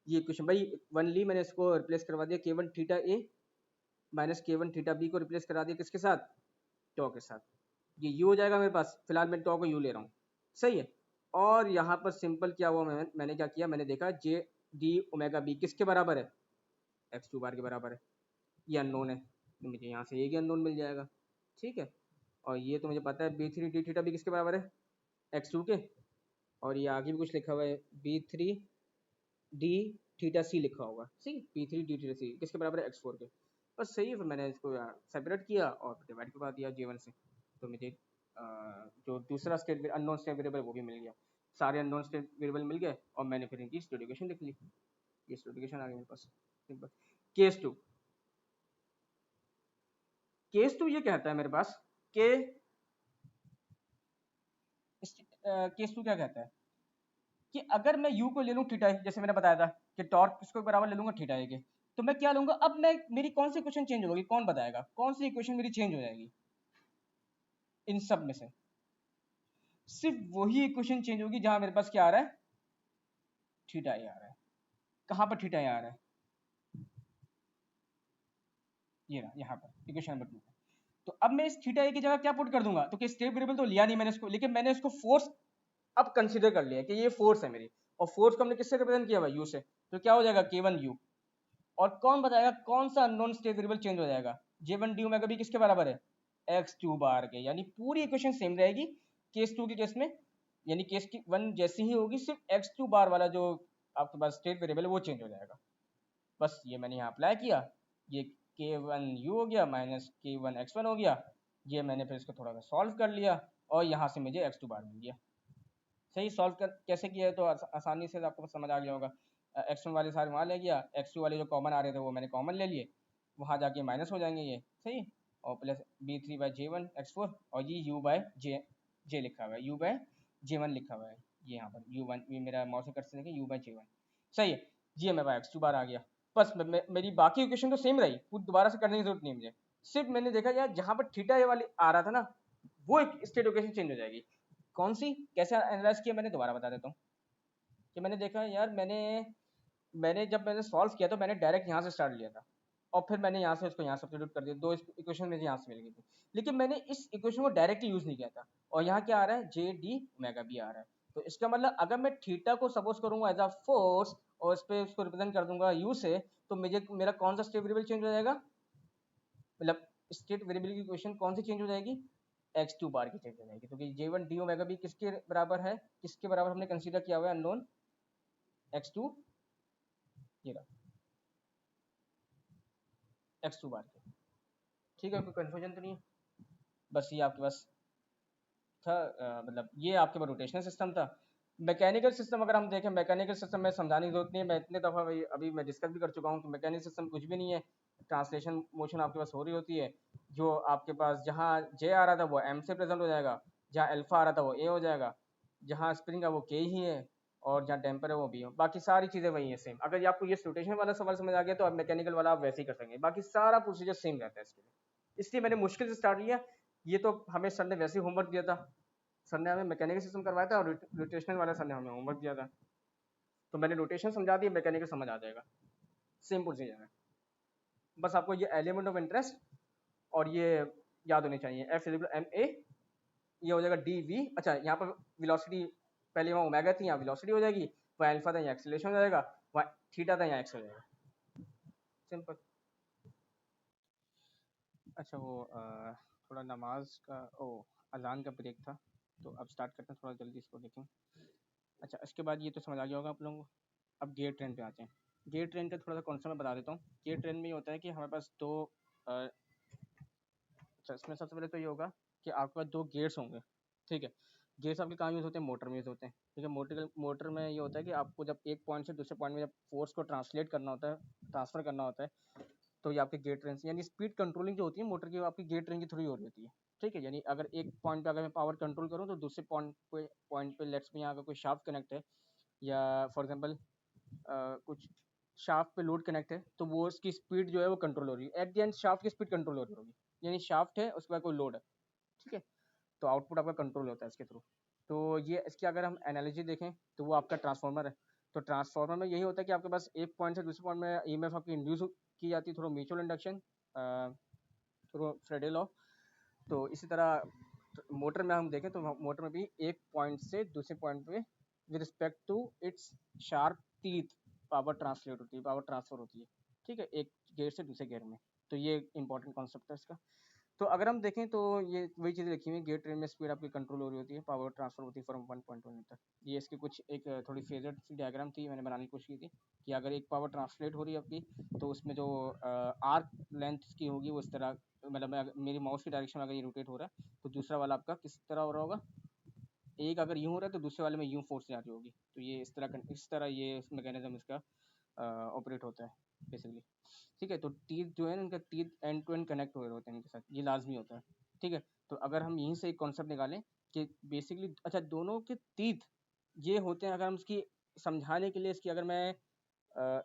ये इक्वेशन भाई वन ली, मैंने इसको रिप्लेस करवा दिया के वन थीटा ए माइनस के वन थीटा बी को रिप्लेस करा दिया किसके साथ, टॉ के साथ। ये यू हो जाएगा मेरे पास, फिलहाल मैं टॉ को यू ले रहा हूँ। सही है। और यहाँ पर सिंपल क्या हुआ, मैंने क्या किया, मैंने देखा जे डी ओमेगा बी किसके बराबर है, एक्स टू बार के बराबर है। ये अननोन है, तो मुझे यहाँ से एक ही अननोन मिल जाएगा। ठीक है, और ये तो मुझे पता है B three D theta B किसके बराबर है, एक्स टू के। और ये आगे भी कुछ लिखा हुआ है, B three D theta c लिखा होगा। C b three D theta c किसके बराबर है, एक्स फोर के। बस सही है, फिर मैंने इसको सेपरेट किया और डिवाइड करवा दिया जे वन से। तो मुझे जो दूसरा स्टेट अननोन स्टेट वेरिएबल वो भी मिल गया, सारे अननोन स्टेट वेरिएबल मिल गए, और मैंने फिर इनकी स्टेट इक्वेशन लिख ली। ये स्टेट इक्वेशन आ गई मेरे पास। Simple. Case two, case two ये कहता है मेरे पास कि केस टू क्या कहता है कि अगर मैं u को ले लूँ थीटा, जैसे मैंने बताया था कि टॉर्क किसको बराबर ले लूंगा, थीटा के। तो मैं क्या लूंगा, अब मैं मेरी कौन सी इक्वेशन चेंज होगी, कौन बताएगा कौन सी इक्वेशन मेरी चेंज हो जाएगी इन सब में से। सिर्फ वही इक्वेशन चेंज होगी जहां मेरे पास क्या आ रहा है, थीटा आ रहा है। कहां पर थीटा आ रहा है, ये रहा यहाँ पर इक्वेशन नंबर 2। तो अब मैं इस थीटा की जगह क्या पुट कर दूंगा, तो स्टेट वेरिएबल तो लिया नहीं मैंने इसको, लेकिन मैंने इसको फोर्स अब कंसीडर कर लिया कि ये फोर्स है मेरी, और फोर्स को हमने किससे रिप्रेजेंट किया भाई, यू से। तो क्या हो जाएगा, के वन यू। और कौन बताएगा कौन सा अननोन स्टेट वेरिएबल चेंज हो जाएगा, जे वन डी ओमेगा बी किसके बराबर है, एक्स टू बार के। यानी पूरी इक्वेशन सेम रहेगी केस टू के केस में, यानी केस की वन जैसी ही होगी, सिर्फ एक्स टू बार वाला जो आपके पास स्टेट वेरिएबल है वो चेंज हो जाएगा। बस ये मैंने यहाँ अप्लाई किया, ये के वन यू हो गया माइनस के वन एक्स वन हो गया। ये मैंने फिर इसको थोड़ा सा सॉल्व कर लिया, और यहाँ से मुझे एक्स टू बार मिल गया। सही, सॉल्व कर कैसे किया है तो आसानी से आपको समझ आ गया होगा। एक्स वन वाले सारे वहाँ ले गया, एक्स टू वाले जो कॉमन आ रहे थे वो मैंने कॉमन ले लिए, वहाँ जाके माइनस हो जाएंगे ये। सही, और plus B three by J one X four, और ये यू बाय जे लिखा हुआ है, यू बाय जे वन लिखा हुआ है, ये यहाँ पर यू वन, ये मेरा माउस से कर सकते यू बाय जे वन। सही है जी, मेरे पास एक्स टू बार आ गया। बस मेरी बाकी इक्वेशन तो सेम रही, कुछ दोबारा से करने की जरूरत नहीं मुझे। सिर्फ मैंने देखा यार जहाँ पर थीटा ये वाली आ रहा था ना, वो एक स्टेट इक्वेशन चेंज हो जाएगी। कौन सी, कैसे एनालाइज किया मैंने, दोबारा बता देता हूँ। कि मैंने देखा यार, मैंने जब मैंने सॉल्व किया तो मैंने डायरेक्ट यहाँ से स्टार्ट लिया था, और फिर मैंने यहाँ से उसको यहाँ सब्स्टिट्यूट कर दिया, दो इक्वेशन मुझे यहाँ से मिल गई थी। लेकिन मैंने इस इक्वेशन को डायरेक्टली यूज नहीं किया था, और यहाँ क्या आ रहा है, जे डी ओमेगा बी आ रहा है। तो इसका मतलब अगर मैं थीटा को सपोज करूंगा एज अ फोर्स, और इस पे उसको रिप्रेजेंट कर दूंगा यू से, तो मुझे मेरा कौन सा स्टेट वेरिएबल चेंज हो जाएगा, मतलब स्टेट वेरिएबल की इक्वेशन कौन सी चेंज हो जाएगी, एक्स टू बार की चेंज हो जाएगी। क्योंकि जे वन डी ओमेगा बी किसके बराबर है, किसके बराबर हमने कंसीडर किया हुआ है, अननोन एक्स टू, ये रहा एक्स टू बार के। ठीक है, कोई कन्फ्यूजन तो नहीं है। बस ये आपके पास था, मतलब ये आपके पास रोटेशनल सिस्टम था। मैकेनिकल सिस्टम अगर हम देखें, मैकेनिकल सिस्टम में समझाने की जरूरत नहीं है, मैं इतने दफ़ा अभी मैं डिस्कस भी कर चुका हूँ कि मैकेनिकल सिस्टम कुछ भी नहीं है। ट्रांसलेशन मोशन आपके पास हो रही होती है, जो आपके पास जहाँ जे आ रहा था वो एम से प्रेजेंट हो जाएगा, जहाँ अल्फा आ रहा था वो ए हो जाएगा, जहाँ स्प्रिंग है वो के ही है, और जहाँ टेम्पर है वो भी हो। बाकी सारी चीज़ें वही है सेम। अगर आपको ये रोटेशन वाला सवाल समझ आ गया तो आप मैकेनिकल वाला आप वैसे ही कर सकेंगे, बाकी सारा प्रोसीजर सेम रहता है इसके लिए। इसलिए मैंने मुश्किल से स्टार्ट किया। ये तो हमें सर ने वैसे ही होमवर्क दिया था, सर ने हमें मैकेनिकल सिस्टम करवाया था और रोटेशनल वाला सर ने हमें होमवर्क दिया था, तो मैंने रोटेशन समझा दिया, मैकेनिकल समझ आ जाएगा, सेम प्रोसीजर है। बस आपको ये एलिमेंट ऑफ इंटरेस्ट और ये याद होने चाहिए, एफ इक्वल एम ए, ये हो जाएगा डी वी। अच्छा यहाँ पर वेलोसिटी, पहले वहाँ ओमेगा थी, यहाँ वेलोसिटी हो जाएगी, वहाँ अल्फा था यहाँ एक्सेलरेशन हो जाएगा, वहाँ थीटा था यहाँ एक्स हो जाएगा, सिंपल। अच्छा वो थोड़ा नमाज का अजान का ब्रेक था, तो अब स्टार्ट करते हैं, थोड़ा जल्दी इसको देखें। अच्छा इसके बाद ये तो समझ आ गया होगा आप लोगों को। अब गेयर ट्रेन पे आते हैं। गेयर ट्रेन का थोड़ा सा कॉन्सेप्ट मैं बता देता हूँ। गेयर ट्रेन में ये होता है कि हमारे पास दो अच्छा इसमें सबसे पहले तो ये होगा कि आपके पास दो गेयर्स होंगे, ठीक है। गेयर्स आपके कहाँ यूज़ होते हैं, मोटर में यूज़ होते हैं, ठीक है। मोटर में ये होता है कि आपको जब एक पॉइंट से दूसरे पॉइंट में जब फोर्स को ट्रांसलेट करना होता है, ट्रांसफ़र करना होता है, तो ये आपके गेयर ट्रेन से, यानी स्पीड कंट्रोलिंग जो होती है मोटर की, वो आपकी गेयर ट्रेन के थ्रू ही हो रही होती है, ठीक है। यानी अगर एक पॉइंट पे अगर मैं पावर कंट्रोल करूँ तो दूसरे पॉइंट पे लेट्स में यहाँ अगर कोई शाफ्ट कनेक्ट है, या फॉर एग्जांपल कुछ शाफ्ट पे लोड कनेक्ट है, तो वो उसकी स्पीड जो है वो कंट्रोल हो रही है, एट द एंड शाफ्ट की स्पीड कंट्रोल हो रही होगी, यानी शाफ्ट है उसके बाद कोई लोड है, ठीक है। तो आउटपुट आपका कंट्रोल होता है इसके थ्रू। तो ये इसकी अगर हम एनालॉजी देखें तो वो आपका ट्रांसफार्मर है। तो ट्रांसफार्मर में यही होता है कि आपके पास एक पॉइंट से दूसरे पॉइंट में ईएमएफ आपकी इंड्यूस की जाती है through mutual induction, through Faraday law. तो इसी तरह मोटर में हम देखें तो मोटर में भी एक पॉइंट से दूसरे पॉइंट पे with respect to its sharp teeth power translate होती है, पावर ट्रांसफर होती है, ठीक है, एक गेयर से दूसरे गेयर में। तो ये इंपॉर्टेंट कॉन्सेप्ट है इसका। तो अगर हम देखें तो ये वही चीज़ें लिखी हुई हैं, गेयर ट्रेन में स्पीड आपकी कंट्रोल हो रही होती है, पावर ट्रांसफर होती है फ्रॉम 1.1 तक। ये इसकी कुछ एक थोड़ी फेजर सी डायग्राम थी, मैंने बनाने की कोशिश की थी कि अगर एक पावर ट्रांसलेट हो रही है आपकी, तो उसमें जो आर्क लेंथ की होगी वो इस तरह, मतलब मेरी माउस की डायरेक्शन में अगर ये रोटेट हो रहा है तो दूसरा वाला आपका किस तरह हो रहा होगा, एक अगर यूँ हो रहा है तो दूसरे वाले में यूँ फोर्स जा रही होगी। तो ये इस तरह ये मैकेनिज्म इसका ऑपरेट होता है बेसिकली, ठीक है। तो टीथ जो है ना, इनका teeth end to end connect हो रहे होते हैं इनके साथ, ये लाजमी होता है, ठीक है। तो अगर हम यहीं से एक कॉन्सेप्ट निकालें कि बेसिकली अच्छा दोनों के टीथ ये होते हैं, अगर हम इसकी समझाने के लिए इसकी अगर मैं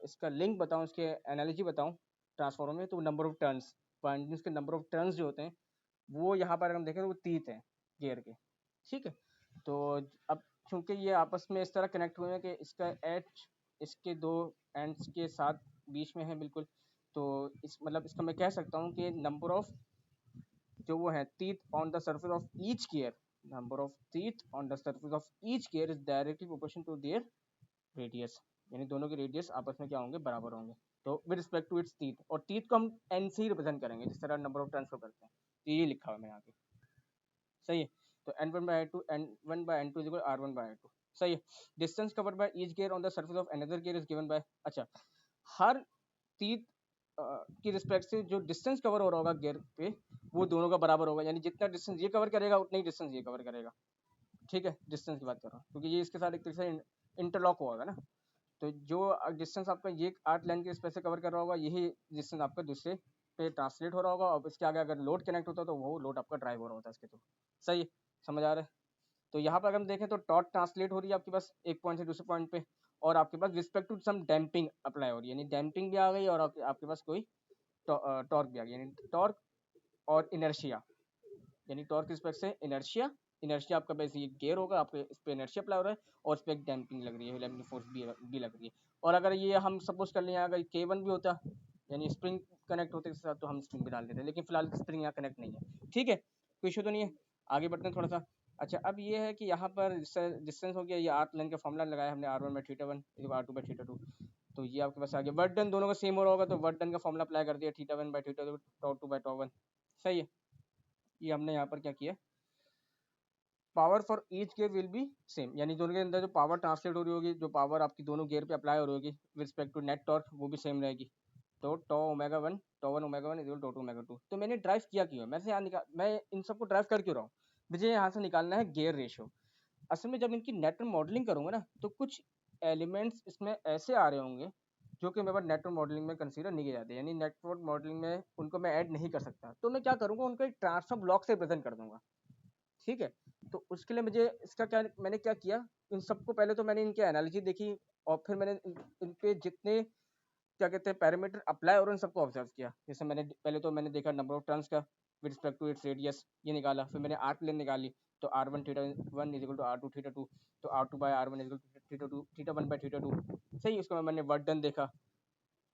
इसका लिंक बताऊं, इसके एनालॉजी बताऊं ट्रांसफॉर्मर में, तो नंबर ऑफ टर्न्स, वाइंडिंग्स के नंबर ऑफ टर्न्स जो होते हैं वो यहाँ पर अगर हम देखें तो वो टीथ हैं गियर के, ठीक है। तो अब चूंकि ये आपस में इस तरह कनेक्ट हुए हैं कि इसका एच इसके दो एंड्स के साथ बीच में है बिल्कुल, तो इस मतलब इसका मैं कह सकता हूँ कि नंबर ऑफ जो वो है teeth on the surface of each gear, number of teeth on the surface of each gear is directly proportional to their radius, यानी दोनों के रेडियस आपस में क्या होंगे, बराबर होंगे। तो with respect to its teeth, और टीथ को हम एन से ही रिप्रेजेंट करेंगे जिस तरह नंबर ऑफ टर्न्स को करते हैं, तो ये लिखा हुआ है यहाँ पे, सही है। तो n1/n2 n1/n2 is equal r1/r2, सही है। Distance covered by each gear on the surface of another gear is given by, अच्छा हर टीथ की रिस्पेक्ट से जो डिस्टेंस कवर हो रहा होगा गियर पे वो दोनों का बराबर होगा, यानी जितना डिस्टेंस ये कवर करेगा उतना ही डिस्टेंस ये कवर करेगा, ठीक है। डिस्टेंस की बात कर रहा हूँ क्योंकि ये इसके साथ एक तरीके से इंटरलॉक होगा ना, तो जो डिस्टेंस आपका ये 8 लाइन के स्पेस से कवर कर रहा होगा यही डिस्टेंस आपका दूसरे पे ट्रांसलेट हो रहा होगा, और इसके आगे अगर लोड कनेक्ट होता है तो वो लोड आपका ड्राइव हो रहा होता है इसके थ्रू, सही है, समझ आ रहा है। तो यहाँ पर अगर हम देखें तो टॉर्क ट्रांसलेट हो रही है आपके पास एक पॉइंट से दूसरे पॉइंट पे, और आपके पास respect to some damping apply हो रही है, यानी डैम्पिंग भी आ गई और आपके पास कोई टॉर्क भी आ गई, यानी टॉर्क और इनर्शिया, यानी टॉर्क रिस्पेक्ट से इनर्शिया, इनर्शिया आपका वैसे ये गेयर होगा, आपके इस पे इनर्शिया अप्लाई हो रहा है और इस पे एक डैम्पिंग लग रही है, लैमिनेट फोर्स भी लग रही है। और अगर ये हम सपोज कर लें अगर K1 भी होता यानी स्प्रिंग कनेक्ट होते के साथ तो हम स्प्रिंग भी डाल देते हैं, लेकिन फिलहाल स्प्रिंग यहाँ कनेक्ट नहीं है, ठीक है, कोई इशू तो नहीं है। आगे बढ़ते हैं थोड़ा सा। अच्छा अब ये है कि यहाँ पर डिस्टेंस हो गया, ये आर्क लेंथ का फॉर्मूला लगाया हमने r1/θ1 r2/θ2, तो ये आपके पास आ गया। वर्क डन दोनों का सेम हो रहा होगा तो वर्क डन का फॉर्मूला अप्लाई कर दिया, θ1/θ2 τ2/τ1, सही है। ये हमने यहाँ पर क्या किया, power for each gear will be same, यानी दोनों के अंदर जो पावर ट्रांसलेट हो रही होगी, जो पावर आपकी दोनों गियर पे अप्लाई हो रही होगी with respect to net torque वो भी सेम रहेगी। तो τ1 इक्वल τ2 तो मैंने ड्राइव किया क्यों है, मैं इन सबको ड्राइव कर क्यों रहा हूँ, मुझे यहाँ से निकालना है गेयर रेशियो। असल में जब इनकी नेटवर्क मॉडलिंग करूंगा ना तो कुछ एलिमेंट्स इसमें ऐसे आ रहे होंगे जो कि मेरे पास नेटवर्क मॉडलिंग में कंसीडर नहीं किए जाते, यानी नेटवर्क मॉडलिंग में उनको मैं ऐड नहीं कर सकता, तो मैं क्या करूँगा उनको एक ट्रांसफर ब्लॉक से प्रेजेंट कर दूंगा, ठीक है। तो उसके लिए मुझे इसका क्या मैंने क्या किया, इन सबको पहले तो मैंने इनकी एनालिसिस देखी और फिर मैंने इन पे जितने क्या कहते हैं पैरामीटर अप्लाई और उन सबको ऑब्जर्व किया। जैसे मैंने पहले तो मैंने देखा नंबर ऑफ टर्न्स का with respect to its radius, ये निकाला। फिर मैंने आर्क लेंथ निकाली, तो r1 theta 1 is equal to r2 theta 2, तो r2 by r1 is equal to theta 2 theta 1 by theta 2। सही, उसके बाद मैंने वर्क डन देखा।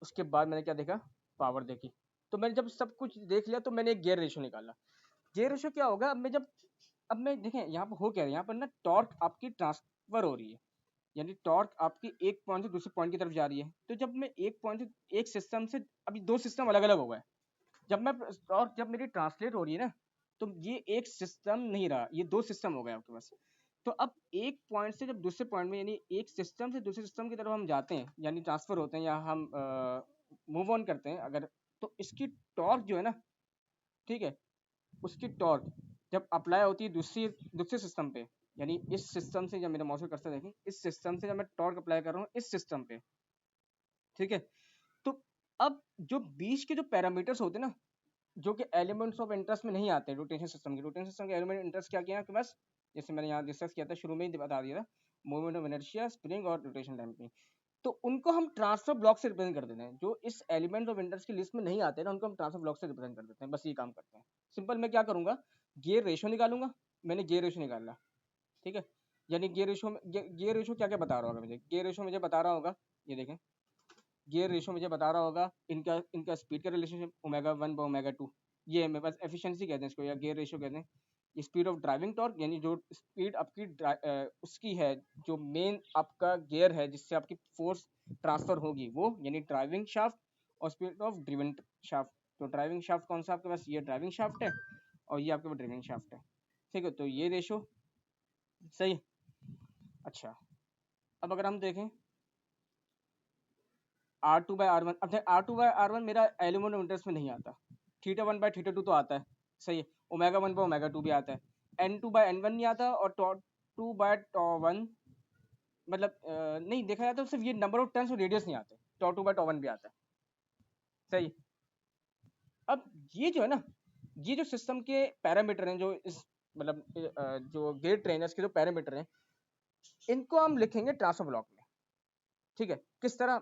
उसके बाद मैंने क्या देखा, पावर देखी। तो मैंने जब सब कुछ देख लिया तो मैंने एक गियर रेशियो निकाला। गियर रेशियो क्या होगा, अब मैं देखें यहाँ पर हो क्या रहा है, यहाँ पर ना टॉर्क आपकी ट्रांसफर हो रही है, यानी टॉर्क आपकी एक पॉइंट से दूसरे पॉइंट की तरफ जा रही है। तो जब मैं एक पॉइंट से एक सिस्टम से, अभी दो सिस्टम अलग अलग हो गए, जब मेरी ट्रांसलेट हो रही है ना, तो ये एक सिस्टम नहीं रहा, ये दो सिस्टम हो गए आपके पास। तो अब एक पॉइंट से जब दूसरे पॉइंट में, यानी एक सिस्टम से दूसरे सिस्टम की तरफ हम जाते हैं, यानी ट्रांसफर होते हैं या हम मूव ऑन करते हैं अगर, तो इसकी टॉर्क जो है ना, ठीक है, उसकी टॉर्क जब अप्लाई होती है दूसरे सिस्टम पे, यानी इस सिस्टम से, जब मेरे माउस कर्सर देखें, इस सिस्टम से जब मैं टॉर्क अप्लाई कर रहा हूँ इस सिस्टम पे, ठीक है, तो अब जो बीच के जो पैरामीटर्स होते हैं ना, जो कि एलिमेंट्स ऑफ इंटरेस्ट में नहीं आते रोटेशन सिस्टम के एलिमेंट इंटरेस्ट क्या किया आपके पास, जैसे मैंने यहाँ डिस्कस किया था, शुरू में ही बता दिया था, मूवमेंट ऑफ इनर्शिया, स्प्रिंग और रोटेशन डैम्पिंग। तो उनको हम ट्रांसफर ब्लॉक से रिप्रेजेंट कर देते हैं, जो इस एलिमेंट ऑफ इंटरेस्ट की लिस्ट में नहीं आते ना, उनको हम ट्रांसफर ब्लॉक से रिप्रेजेंट कर देते हैं। बस ये काम करते हैं सिंपल। मैं क्या करूंगा, गियर रेशियो निकालूंगा। मैंने गियर रेशियो निकाला, ठीक है, यानी गियर रेशियो क्या क्या बता रहा होगा मुझे, गियर रेशियो मुझे बता रहा होगा, ये देखें, गियर रेशियो मुझे बता रहा होगा इनका इनका स्पीड का रिलेशनशिप ओमेगा 1 बाय ओमेगा 2, ये मेरे पास एफिशिएंसी कहते हैं इसको, या गियर रेशियो कहते हैं। ये स्पीड ऑफ ड्राइविंग टॉर्क, यानी जो स्पीड आपकी उसकी है, जो मेन आपका गियर है जिससे आपकी फोर्स ट्रांसफर होगी वो, यानी ड्राइविंग शाफ्ट, और स्पीड ऑफ ड्रिवन शाफ्ट। तो ड्राइविंग शाफ्ट कौन सा आपके पास, ये ड्राइविंग शाफ्ट है, और ये आपके पास ड्रिविंग शाफ्ट है, ठीक है। तो ये रेशियो सही। अच्छा, अब अगर हम देखें R2/R1, अब R2/R1 मेरा एलिमेंट इंटरेस्ट में नहीं आता, θ1/θ2 तो आता है, सही है, ω1/ω2 भी आता है, N2/N1 नहीं आता, और τ2/τ1, मतलब नहीं देखा जाता तो सिर्फ ये नंबर ऑफ टर्न्स और रेडियस नहीं आते, τ2/τ1 भी आता है, सही। अब ये जो है ना, ये जो सिस्टम के पैरामीटर हैं, जो इस मतलब जो गेट ट्रेनर्स के जो पैरामीटर हैं, इनको हम लिखेंगे ट्रांसफर ब्लॉक में, ठीक है। किस तरह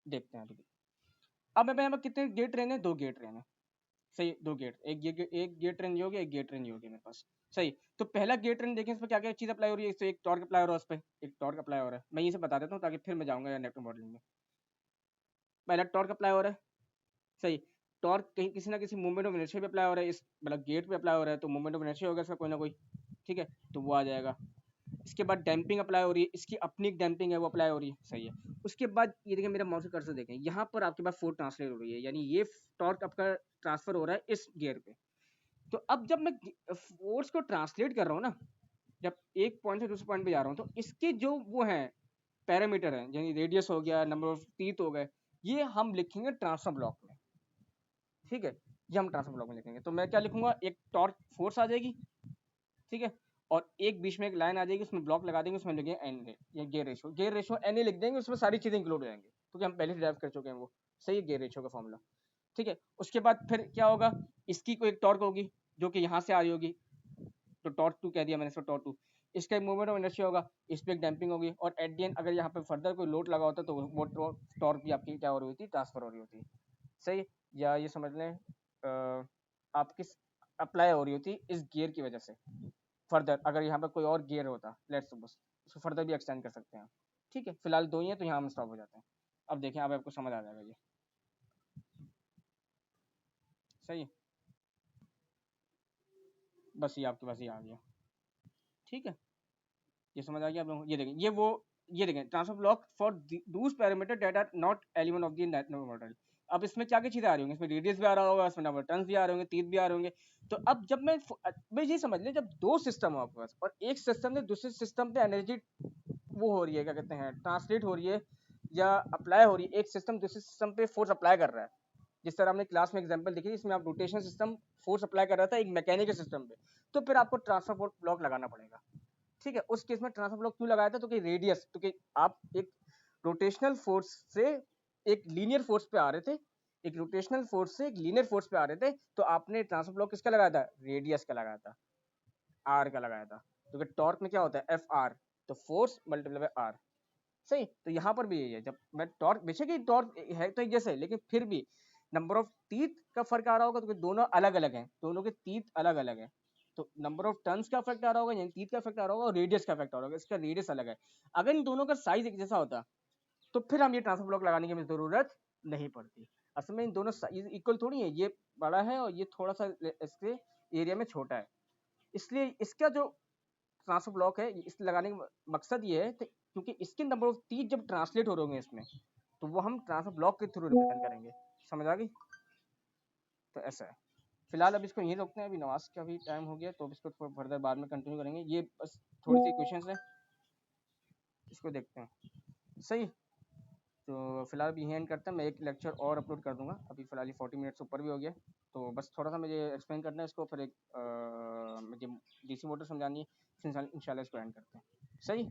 देखते हैं अभी। अब मेरे यहाँ पर कितने गेट ट्रेन है, दो गेट ट्रेन है, सही, दो गेट, एक गेट ट्रेन ये हो गया, एक गेट ट्रेन ये हो गया मेरे पास, सही। तो पहला गेट ट्रेन देखें, इस पर क्या क्या चीज अप्लाई हो रही है, इससे एक टॉर्क अप्लाई हो रहा है, उस पर एक टॉर्क अप्लाई हो रहा है। मैं ये सब बता देता हूँ ताकि फिर मैं जाऊंगा या नेटवर्क मॉडलिंग में। पहला टॉर्क अप्लाई हो रहा है, सही। टॉर्क कहीं किसी ना किसी मूवमेंट ऑफ इनर्शिया पे अप्लाई हो रहा है, इस मतलब गेट पे अप्लाई हो रहा है, तो मूवमेंट ऑफ इनर्शिया होगा इसका कोई ना कोई, ठीक है, तो वो आ जाएगा। इसके बाद डैम्पिंग अप्लाई हो रही है, इसकी अपनी एक डैम्पिंग है वो अप्लाई हो रही है, सही है। उसके बाद ये देखें, मेरा माउस कर्सर देखें, यहाँ पर आपके पास फोर्स ट्रांसलेट हो रही है, यानी ये टॉर्क आपका ट्रांसफर हो रहा है इस गियर पे। तो अब जब मैं फोर्स को ट्रांसलेट कर रहा हूँ ना, जब एक पॉइंट से दूसरे पॉइंट पे जा रहा हूँ, तो इसके जो वो हैं पैरामीटर हैं, यानी रेडियस हो गया, नंबर ऑफ टीथ हो गए, ये हम लिखेंगे ट्रांसफर ब्लॉक में, ठीक है। ये हम ट्रांसफर ब्लॉक में लिखेंगे। तो मैं क्या लिखूंगा, एक टॉर्क फोर्स आ जाएगी, ठीक है, और एक बीच में एक लाइन आ जाएगी, उसमें ब्लॉक लगा देंगे, उसमें लिखेंगे एन, ये गियर रेशियो एन लिख देंगे, उसमें सारी चीजें इंक्लूड हो जाएंगी क्योंकि हम पहले ड्राइव कर चुके हैं वो, सही है, गियर रेशियो का फॉर्मूला, ठीक है। उसके बाद फिर क्या होगा, इसकी कोई एक टॉर्क होगी जो कि यहाँ से आ रही होगी, तो टॉर्क 2 कह दिया मैंने इसको, टॉर्क 2। इसका एक मूवमेंट ऑफ इनर्शिया होगा, इस पर एक डैम्पिंग होगी, और एट दी एंड अगर यहाँ पे फर्दर कोई लोड लगा होता तो वो टॉर्क भी आपकी क्या हो रही होती, ट्रांसफर हो रही होती, सही। या ये समझ लें आपकी अप्लाई हो रही होती इस गियर की वजह से, फर्दर अगर यहाँ पर कोई और गियर होता, लेट्स सपोज, उसको फर्दर भी एक्सटेंड कर सकते हैं, ठीक है। फिलहाल दो ही है तो यहाँ हम स्टॉप हो जाते हैं। अब देखें, अब आपको समझ आ जाएगा ये, सही है, बस ये आपके पास ये आ गया, ठीक है। ये समझ आ गया आप लोगों को। ये देखें, ये देखें, transfer block for those parameter that are not element of the network model. अब इसमें क्या क्या चीजें आ रही होंगी, इसमें रेडियस भी आ रहा होगा, इसमें नंबर टर्न्स भी आ रहे होंगे, तीत भी आ रहे होंगे। तो अब जब मैं ये समझ लें, जब दो सिस्टम हो आपके पास और एक सिस्टम से दूसरे सिस्टम पे एनर्जी वो हो रही है, क्या कहते हैं, ट्रांसलेट हो रही है या अप्लाई हो रही है, एक सिस्टम दूसरे सिस्टम पे फोर्स अप्लाई कर रहा है, जिस तरह हमने क्लास में एग्जांपल देखी, इसमें आप रोटेशन सिस्टम फोर्स अप्लाई कर रहा था एक मैकेनिकल सिस्टम पे, तो फिर आपको ट्रांसफर ब्लॉक लगाना पड़ेगा, ठीक है। उस केस में ट्रांसफर ब्लॉक क्यों लगाया था, तो कि रेडियस, तो कि आप एक रोटेशनल फोर्स से एक लीनियर फोर्स पे आ रहे थे, एक रोटेशनल फोर्स से एक लीनियर फोर्स पे आ रहे थे, तो आपने ट्रांसफर ब्लॉक किसका लगाया था, रेडियस का लगाया था, आर का लगाया था, क्योंकि टॉर्क में क्या होता है, एफ आर, तो फोर्स मल्टीप्लाई बाय आर, सही। तो यहाँ पर भी यही है, जब मैं टॉर्क बेशक ही टॉर्क है तो एक जैसे, लेकिन फिर भी नंबर ऑफ टीथ का फर्क आ रहा होगा, तो दोनों अलग अलग हैं, दोनों के टीथ अलग अलग है। तो नंबर ऑफ टर्न्स का इफेक्ट आ रहा होगा, यानी टीथ का इफेक्ट आ रहा होगा, और रेडियस का इफेक्ट आ रहा होगा, इसका रेडियस अलग है। अगर इन दोनों का साइज एक जैसा होता तो फिर हम ये ट्रांसफर ब्लॉक लगाने की हमें जरूरत नहीं पड़ती। असल में इन दोनों साइज इक्वल थोड़ी है, ये बड़ा है और ये थोड़ा सा इसके एरिया में छोटा है, इसलिए इसका जो ट्रांसफर ब्लॉक है इस लगाने का मकसद ये है क्योंकि इसके नंबर ऑफ टीथ जब ट्रांसलेट हो रहे होंगे इसमें, तो वो हम ट्रांसफर ब्लॉक के थ्रू रिप्रेजेंट करेंगे। समझ आ गई? तो ऐसा है। फिलहाल अब इसको यहीं रोकते हैं, अभी नमाज का भी टाइम हो गया, तो अब इसको थोड़ा फर्दर बाद में कंटिन्यू करेंगे। ये बस थोड़ी सी क्वेश्चंस हैं, इसको देखते हैं। सही। तो फिलहाल अभी यहीं एंड करते हैं, मैं एक लेक्चर और अपलोड कर दूंगा, अभी फिलहाल ये 40 मिनट्स ऊपर भी हो गया, तो बस थोड़ा सा मुझे एक्सप्लेन करना है इसको, फिर एक मुझे डीसी मोटर समझानी है, फिर इंशाल्लाह इसको एंड करते हैं। सही।